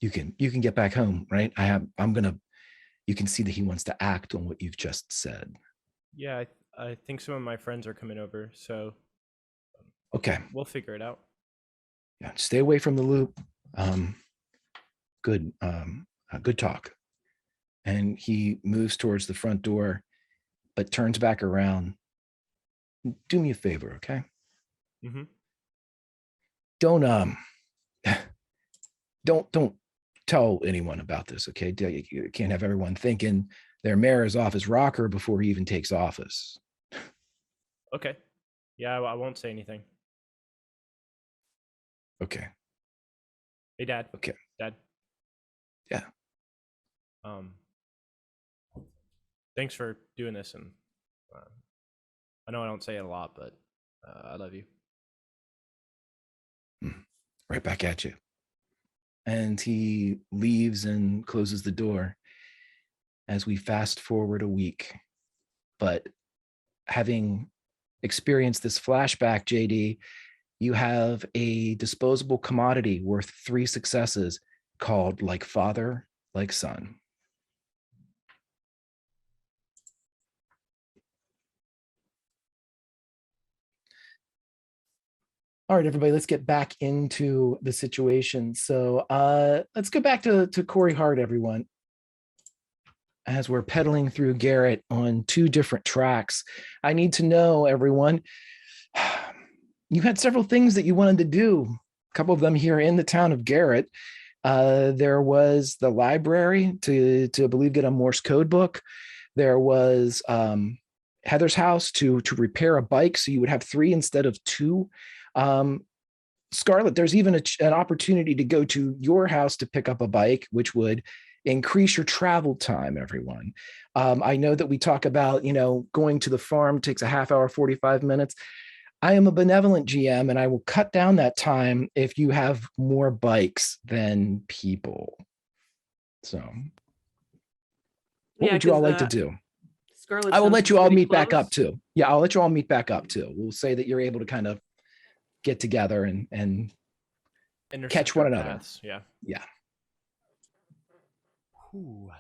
you can get back home, right? You can see that he wants to act on what you've just said. Yeah, I think some of my friends are coming over, so Okay. we'll figure it out. Yeah, stay away from the loop. Good talk. And he moves towards the front door, but turns back around. Do me a favor, okay? Mm-hmm. Don't don't tell anyone about this, okay? You can't have everyone thinking their mayor is off his rocker before he even takes office. Okay. Yeah, I won't say anything. Okay. Hey, Dad. Okay. Dad. Yeah. Thanks for doing this, and I know I don't say it a lot, but I love you. Right back at you. And he leaves and closes the door as we fast forward a week. But having experienced this flashback, JD, you have a disposable commodity worth 3 successes called Like Father, Like Son. All right, everybody, let's get back into the situation. So let's go back to Corey Hart, everyone. As we're pedaling through Garrett on 2 different tracks, I need to know, everyone, you had several things that you wanted to do. A couple of them here in the town of Garrett. There was the library to I believe get a Morse code book. There was Heather's house to repair a bike, so you would have 3 instead of 2. Scarlett, there's even an opportunity to go to your house to pick up a bike, which would increase your travel time, everyone. I know that we talk about, going to the farm takes a half hour, 45 minutes. I am a benevolent GM, and I will cut down that time if you have more bikes than people. So what would you all like to do? Scarlet I will sounds let you all pretty meet back close. up too. Yeah, I'll let you all meet back up too. We'll say that you're able to kind of get together and catch one another. Paths. Yeah. Yeah. Ooh.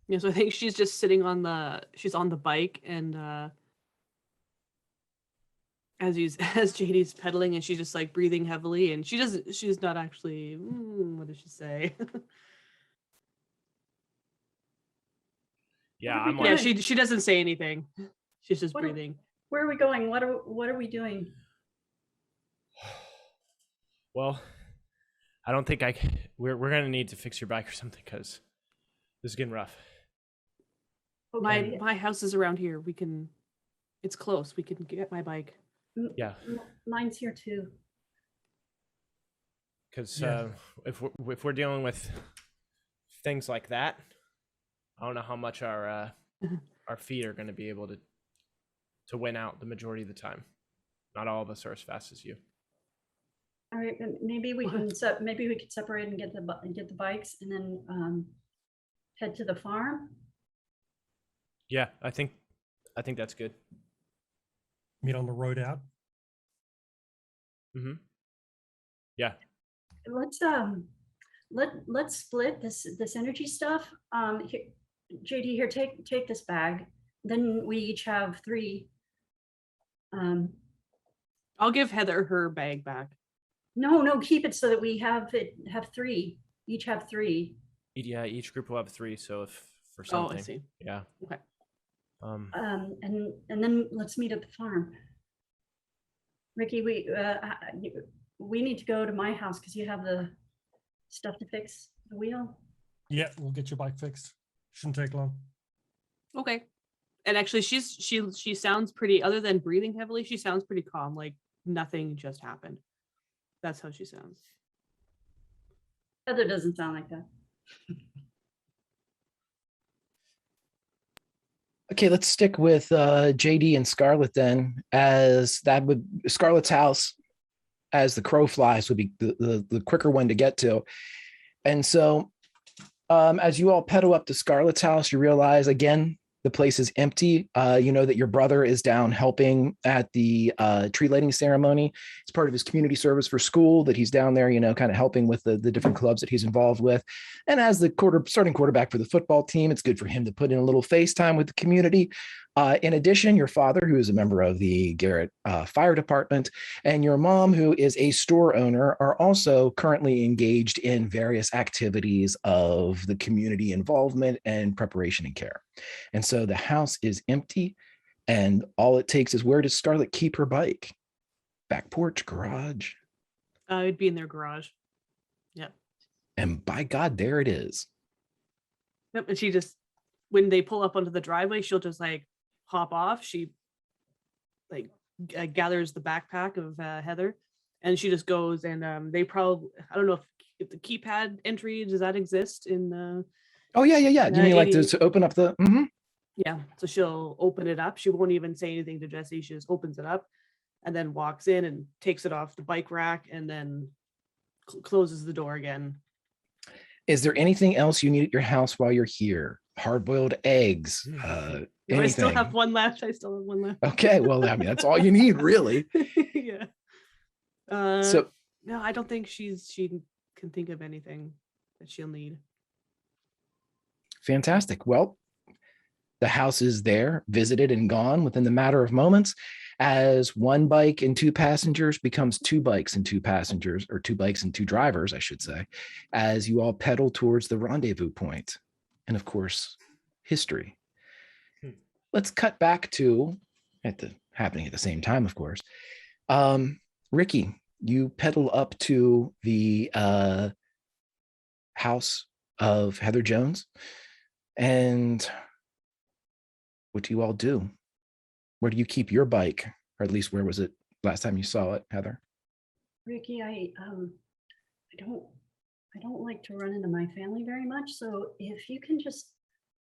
Yeah, so I think she's just sitting on the bike, and as JD's pedaling, and she's just like breathing heavily, and she's not actually what does she say? Yeah, What are I'm we like, Yeah, she doesn't say anything. She's just What- breathing. Where are we going? What are we doing? well, I don't think we're gonna need to fix your bike or something, because this is getting rough. Okay. My house is around here. It's close. We can get my bike. Yeah. Mine's here too. Because Yeah. if we're dealing with things like that, I don't know how much our feet are going to be able to win out the majority of the time. Not all of us are as fast as you. All right, maybe we can maybe we could separate and get the bikes and then head to the farm. Yeah, I think that's good. Meet on the road out. Mm-hmm. Yeah. Let's split this energy stuff. Here, JD, here, take this bag. Then we each have 3. I'll give Heather her bag back. No, keep it so that we have 3. Each have 3. Yeah, each group will have 3. So if for Oh, something, I see. yeah. Okay. And then let's meet at the farm. Ricky, we need to go to my house because you have the stuff to fix the wheel. Yeah, we'll get your bike fixed. Shouldn't take long. Okay. And actually, she sounds pretty. Other than breathing heavily, she sounds pretty calm. Like nothing just happened. That's how she sounds. Heather doesn't sound like that. Okay, let's stick with JD and Scarlett then, as that would Scarlett's house, as the crow flies, would be the quicker one to get to. And so as you all pedal up to Scarlett's house, you realize again, The place is empty. You know that your brother is down helping at the tree lighting ceremony. It's part of his community service for school that he's down there, kind of helping with the different clubs that he's involved with. And as the starting quarterback for the football team, it's good for him to put in a little face time with the community. In addition, your father, who is a member of the Garrett Fire Department, and your mom, who is a store owner, are also currently engaged in various activities of the community involvement and preparation and care. And so the house is empty, and all it takes is, where does Scarlett keep her bike? Back porch, garage? It'd be in their garage. Yep. And by God, there it is. Yep. And she just, when they pull up onto the driveway, she'll just like hop off. She like gathers the backpack of Heather, and she just goes, and they probably, I don't know if the keypad entry, does that exist in Oh yeah. You mean like to open up the Yeah, so she'll open it up. She won't even say anything to Jesse. She just opens it up and then walks in and takes it off the bike rack, and then closes the door again. Is there anything else you need at your house while you're here? Hard-boiled eggs, I still have one left. Okay, well, I mean, that's all you need, really. Yeah. So no, I don't think she can think of anything that she'll need. Fantastic. Well, the house is there, visited and gone within the matter of moments, as one bike and two passengers becomes two bikes and two passengers, or two bikes and two drivers, I should say, as you all pedal towards the rendezvous point. And of course, history. Let's cut back to happening at the same time, of course. Ricky, you pedal up to the house of Heather Jones, and what do you all do? Where do you keep your bike? Or at least, where was it last time you saw it, Heather? Ricky, I don't like to run into my family very much. So if you can just,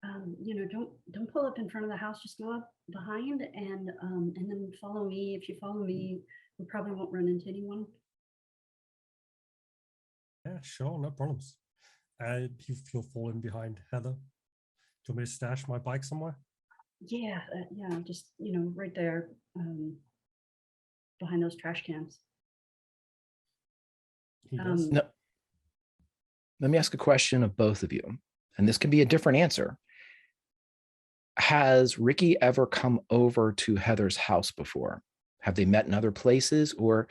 don't pull up in front of the house. Just go up behind and then follow me. If you follow me, we probably won't run into anyone. Yeah, sure, no problems. You'll fall in behind Heather. Do you want me to stash my bike somewhere? Yeah, just right there, behind those trash cans. He does. No. Let me ask a question of both of you, and this can be a different answer. Has Ricky ever come over to Heather's house before? Have they met in other places? Or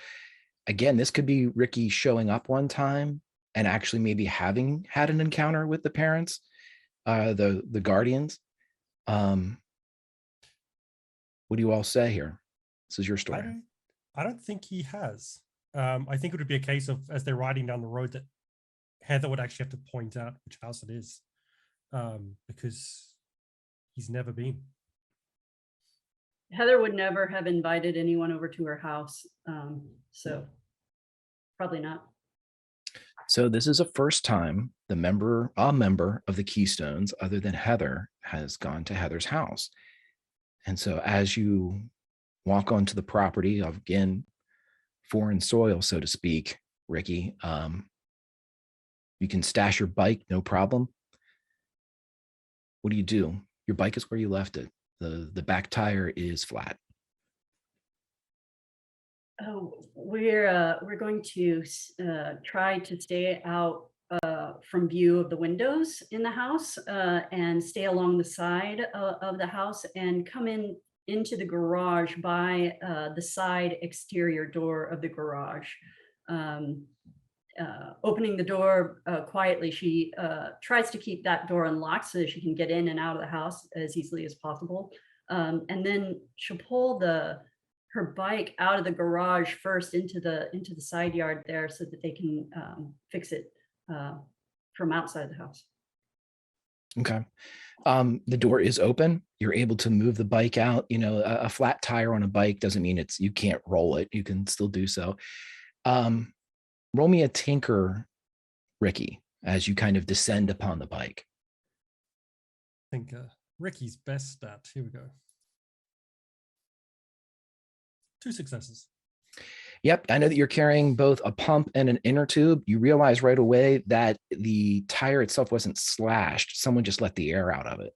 again, this could be Ricky showing up one time and actually maybe having had an encounter with the parents, the guardians. What do you all say here? This is your story. I don't think he has. I think it would be a case of, as they're riding down the road, that Heather would actually have to point out which house it is, because he's never been. Heather would never have invited anyone over to her house, so probably not. So this is a first time a member of the Keystones, other than Heather, has gone to Heather's house. And so as you walk onto the property of, again, foreign soil, so to speak, Ricky, you can stash your bike, no problem. What do? Your bike is where you left it. The back tire is flat. Oh, we're going to try to stay out from view of the windows in the house, and stay along the side of the house and come into the garage by the side exterior door of the garage. Opening the door quietly, she tries to keep that door unlocked so that she can get in and out of the house as easily as possible. And then she'll pull her bike out of the garage first into the side yard there, so that they can fix it from outside the house. Okay. The door is open. You're able to move the bike out. A flat tire on a bike doesn't mean you can't roll it. You can still do so. Roll me a tinker, Ricky, as you kind of descend upon the bike. I think Ricky's best stat. Here we go. 2 successes. Yep, I know that you're carrying both a pump and an inner tube. You realize right away that the tire itself wasn't slashed. Someone just let the air out of it.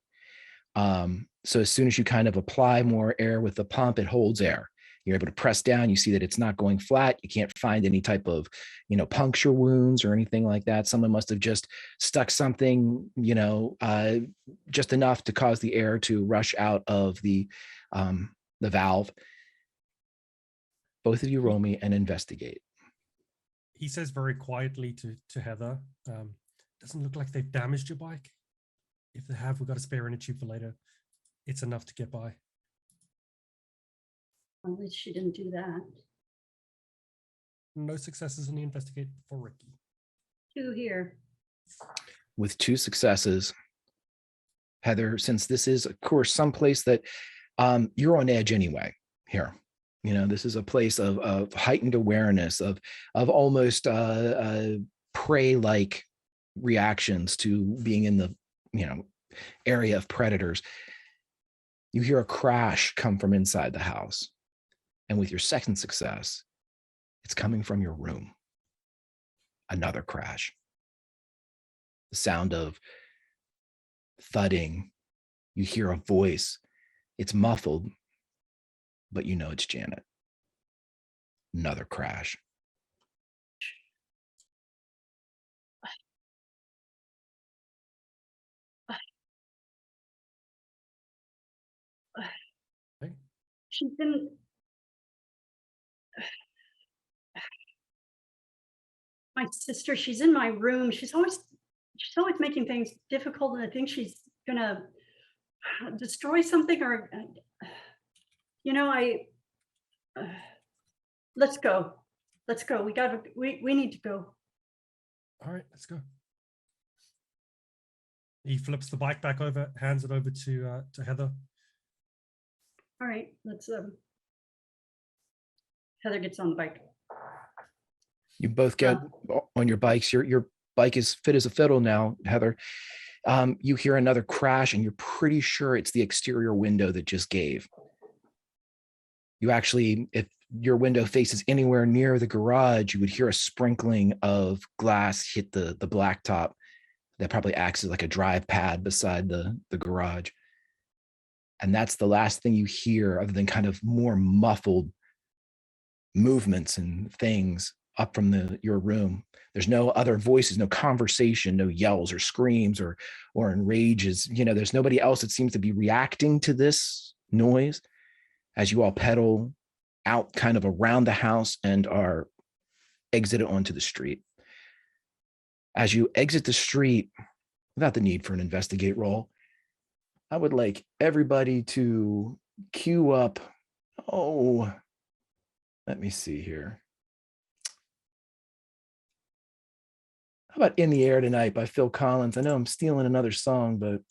So as soon as you kind of apply more air with the pump, it holds air. You're able to press down. You see that it's not going flat. You can't find any type of, puncture wounds or anything like that. Someone must have just stuck something, just enough to cause the air to rush out of the valve. Both of you roll me and investigate. He says very quietly to Heather, doesn't look like they've damaged your bike. If they have, we've got a spare inner tube for later. It's enough to get by. At least she didn't do that. No successes on the investigate for Ricky. 2 here. With 2 successes, Heather, since this is, of course, someplace that you're on edge anyway here. This is a place of heightened awareness, of almost prey-like reactions to being in the, area of predators. You hear a crash come from inside the house. And with your second success, it's coming from your room. Another crash. The sound of thudding. You hear a voice. It's muffled, but you know it's Janet. Another crash. She's been. My sister, she's in my room. She's always making things difficult, and I think she's gonna destroy something, or let's go. We need to go. All right, let's go. He flips the bike back over, hands it over to Heather. All right, let's Heather gets on the bike. You both get on your bikes. Your bike is fit as a fiddle now, Heather. You hear another crash, and you're pretty sure it's the exterior window that just gave. You actually, if your window faces anywhere near the garage, you would hear a sprinkling of glass hit the blacktop. That probably acts as like a drive pad beside the garage. And that's the last thing you hear, other than kind of more muffled movements and things up from your room. There's no other voices, no conversation, no yells or screams or enrages. There's nobody else that seems to be reacting to this noise as you all pedal out kind of around the house and are exited onto the street. As you exit the street, without the need for an investigate roll, I would like everybody to queue up. Let me see here. How about In the Air Tonight by Phil Collins? I know I'm stealing another song, but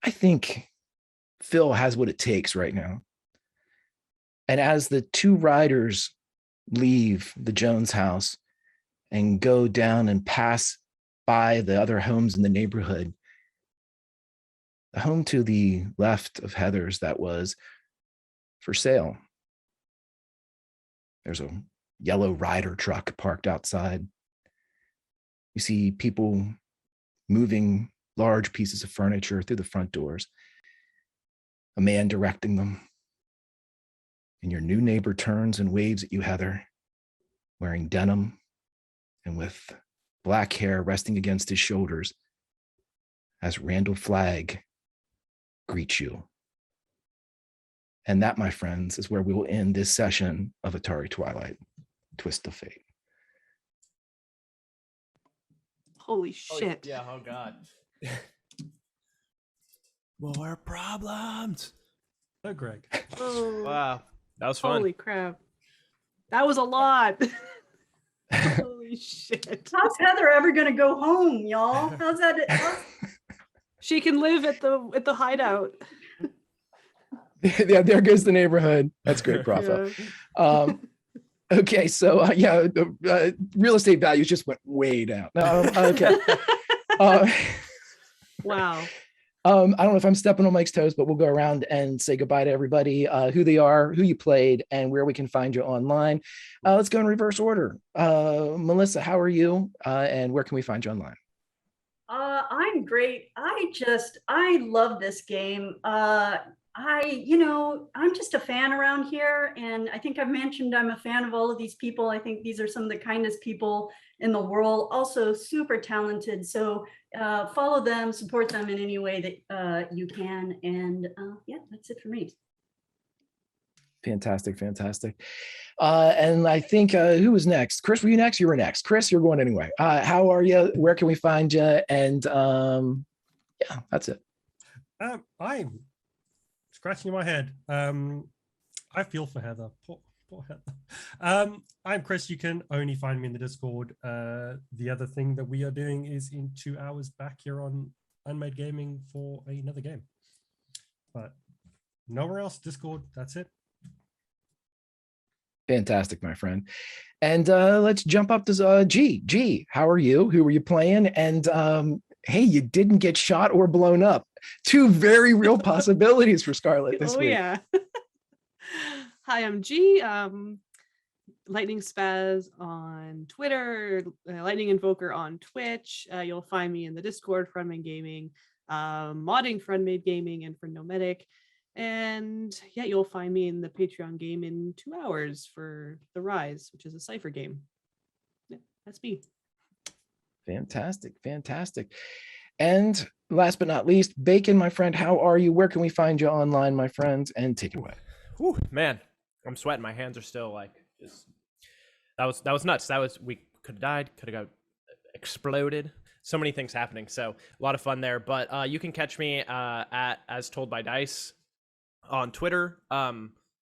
I think Phil has what it takes right now. And as the 2 riders leave the Jones house and go down and pass by the other homes in the neighborhood, the home to the left of Heather's that was for sale. There's a yellow Ryder truck parked outside. You see people moving large pieces of furniture through the front doors. A man directing them. And your new neighbor turns and waves at you, Heather, wearing denim and with black hair resting against his shoulders as Randall Flagg greets you. And that, my friends, is where we will end this session of Atari Twilight, Twist of Fate. Holy shit. Yeah, oh God. More problems. Oh, Greg. Oh, Wow. That was fun. holy crap. That was a lot. Holy shit. How's Heather ever gonna go home, y'all? How's that? She can live at the hideout. Yeah, there goes the neighborhood. That's great, Profa. Yeah. Okay, so real estate values just went way down. Okay. Wow. I don't know if I'm stepping on Mike's toes, but we'll go around and say goodbye to everybody, who they are, who you played, and where we can find you online. Let's go in reverse order. Melissa, how are you? And where can we find you online? I'm great. I love this game. I'm just a fan around here, and I think I've mentioned I'm a fan of all of these people. I think these are some of the kindest people in the world, also super talented. So follow them, support them in any way that you can. And yeah, that's it for me. Fantastic. And I think who was next? Chris, were you next? You were next. Chris, you're going anyway. How are you? Where can we find you? And yeah, that's it. I'm scratching my head. I feel for Heather. Poor Heather. I'm Chris. You can only find me in the Discord. The other thing that we are doing is in 2 hours back here on unMadeGaming for another game. But nowhere else. Discord. That's it. Fantastic, my friend. And let's jump up to G. How are you? Who were you playing? And hey, you didn't get shot or blown up. Two very real possibilities for Scarlet this week. Yeah. Hi, I'm G. Lightning Spaz on Twitter, Lightning Invoker on Twitch. You'll find me in the Discord for unMade Gaming, modding for unMade Gaming and for unMadeGaming. And yeah, you'll find me in the Patreon game in 2 hours for The Rise, which is a Cypher game. Yeah, that's me. Fantastic. And last but not least, Bacon, my friend, how are you? Where can we find you online, my friends? And take it away. Whew, man, I'm sweating. My hands are still like just. That was nuts. We could have died. Could have got exploded. So many things happening. So a lot of fun there. But you can catch me at As Told by Dice on Twitter. And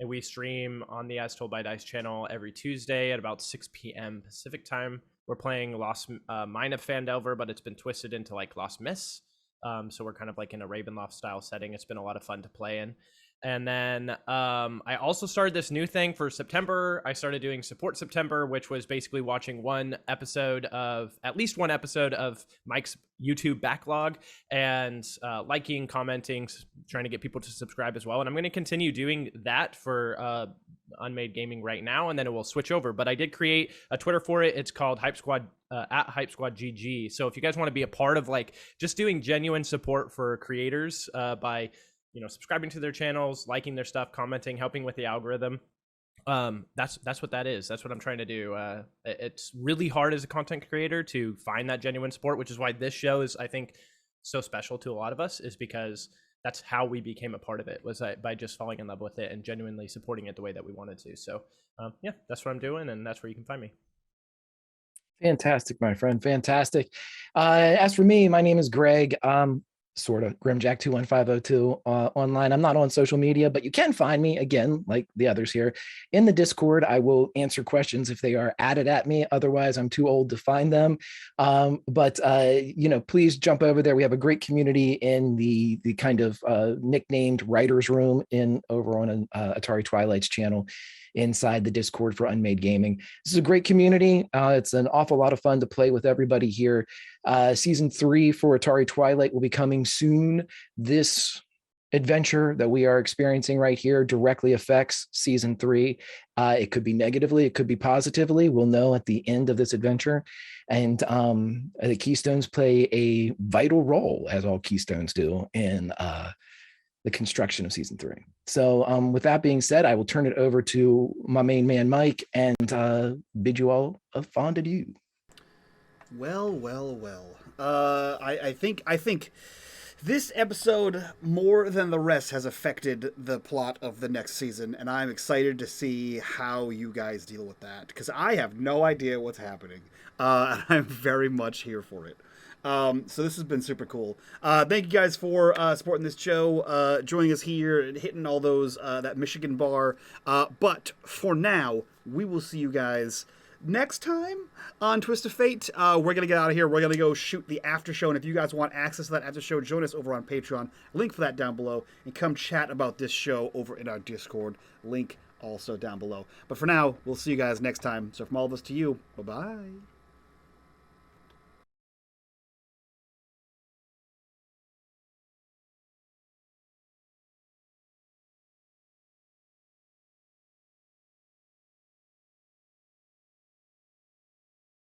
we stream on the As Told by Dice channel every Tuesday at about 6 p.m. Pacific time. We're playing Lost Mine of Phandelver, but it's been twisted into like Lost Miss. So we're kind of like in a Ravenloft style setting. It's been a lot of fun to play in. And then I also started this new thing for September. I started doing Support September, which was basically watching at least one episode of Mike's YouTube backlog and liking, commenting, trying to get people to subscribe as well. And I'm going to continue doing that for unMade Gaming right now, and then it will switch over. But I did create a Twitter for it. It's called Hype Squad at Hype Squad GG. So if you guys want to be a part of like just doing genuine support for creators by subscribing to their channels, liking their stuff, commenting, helping with the algorithm. That's what that is. That's what I'm trying to do. It's really hard as a content creator to find that genuine support, which is why this show is, I think, so special to a lot of us, is because that's how we became a part of it, was by just falling in love with it and genuinely supporting it the way that we wanted to. So yeah, that's what I'm doing, and that's where you can find me. Fantastic, my friend. Fantastic. As for me, my name is Greg. Sort of Grimjack21502 online. I'm not on social media, but you can find me, again, like the others here, in the Discord. I will answer questions if they are added at me. Otherwise, I'm too old to find them. But please jump over there. We have a great community in the kind of nicknamed writers room over on Atari Twilight's channel inside the Discord for unMade Gaming. This is a great community. It's an awful lot of fun to play with everybody here. Season 3 for Atari Twilight will be coming soon. This adventure that we are experiencing right here directly affects Season 3. It could be negatively, it could be positively. We'll know at the end of this adventure. And the Keystones play a vital role, as all Keystones do, in the construction of Season 3. So with that being said, I will turn it over to my main man, Mike, and bid you all a fond adieu. Well. I think this episode, more than the rest, has affected the plot of the next season, and I'm excited to see how you guys deal with that, because I have no idea what's happening, and I'm very much here for it. So this has been super cool. Thank you guys for supporting this show, joining us here, and hitting all those that Michigan bar. But for now, we will see you guys next time on Twist of Fate. We're going to get out of here. We're going to go shoot the after show. And if you guys want access to that after show, join us over on Patreon. Link for that down below. And come chat about this show over in our Discord. Link also down below. But for now, we'll see you guys next time. So from all of us to you, bye-bye.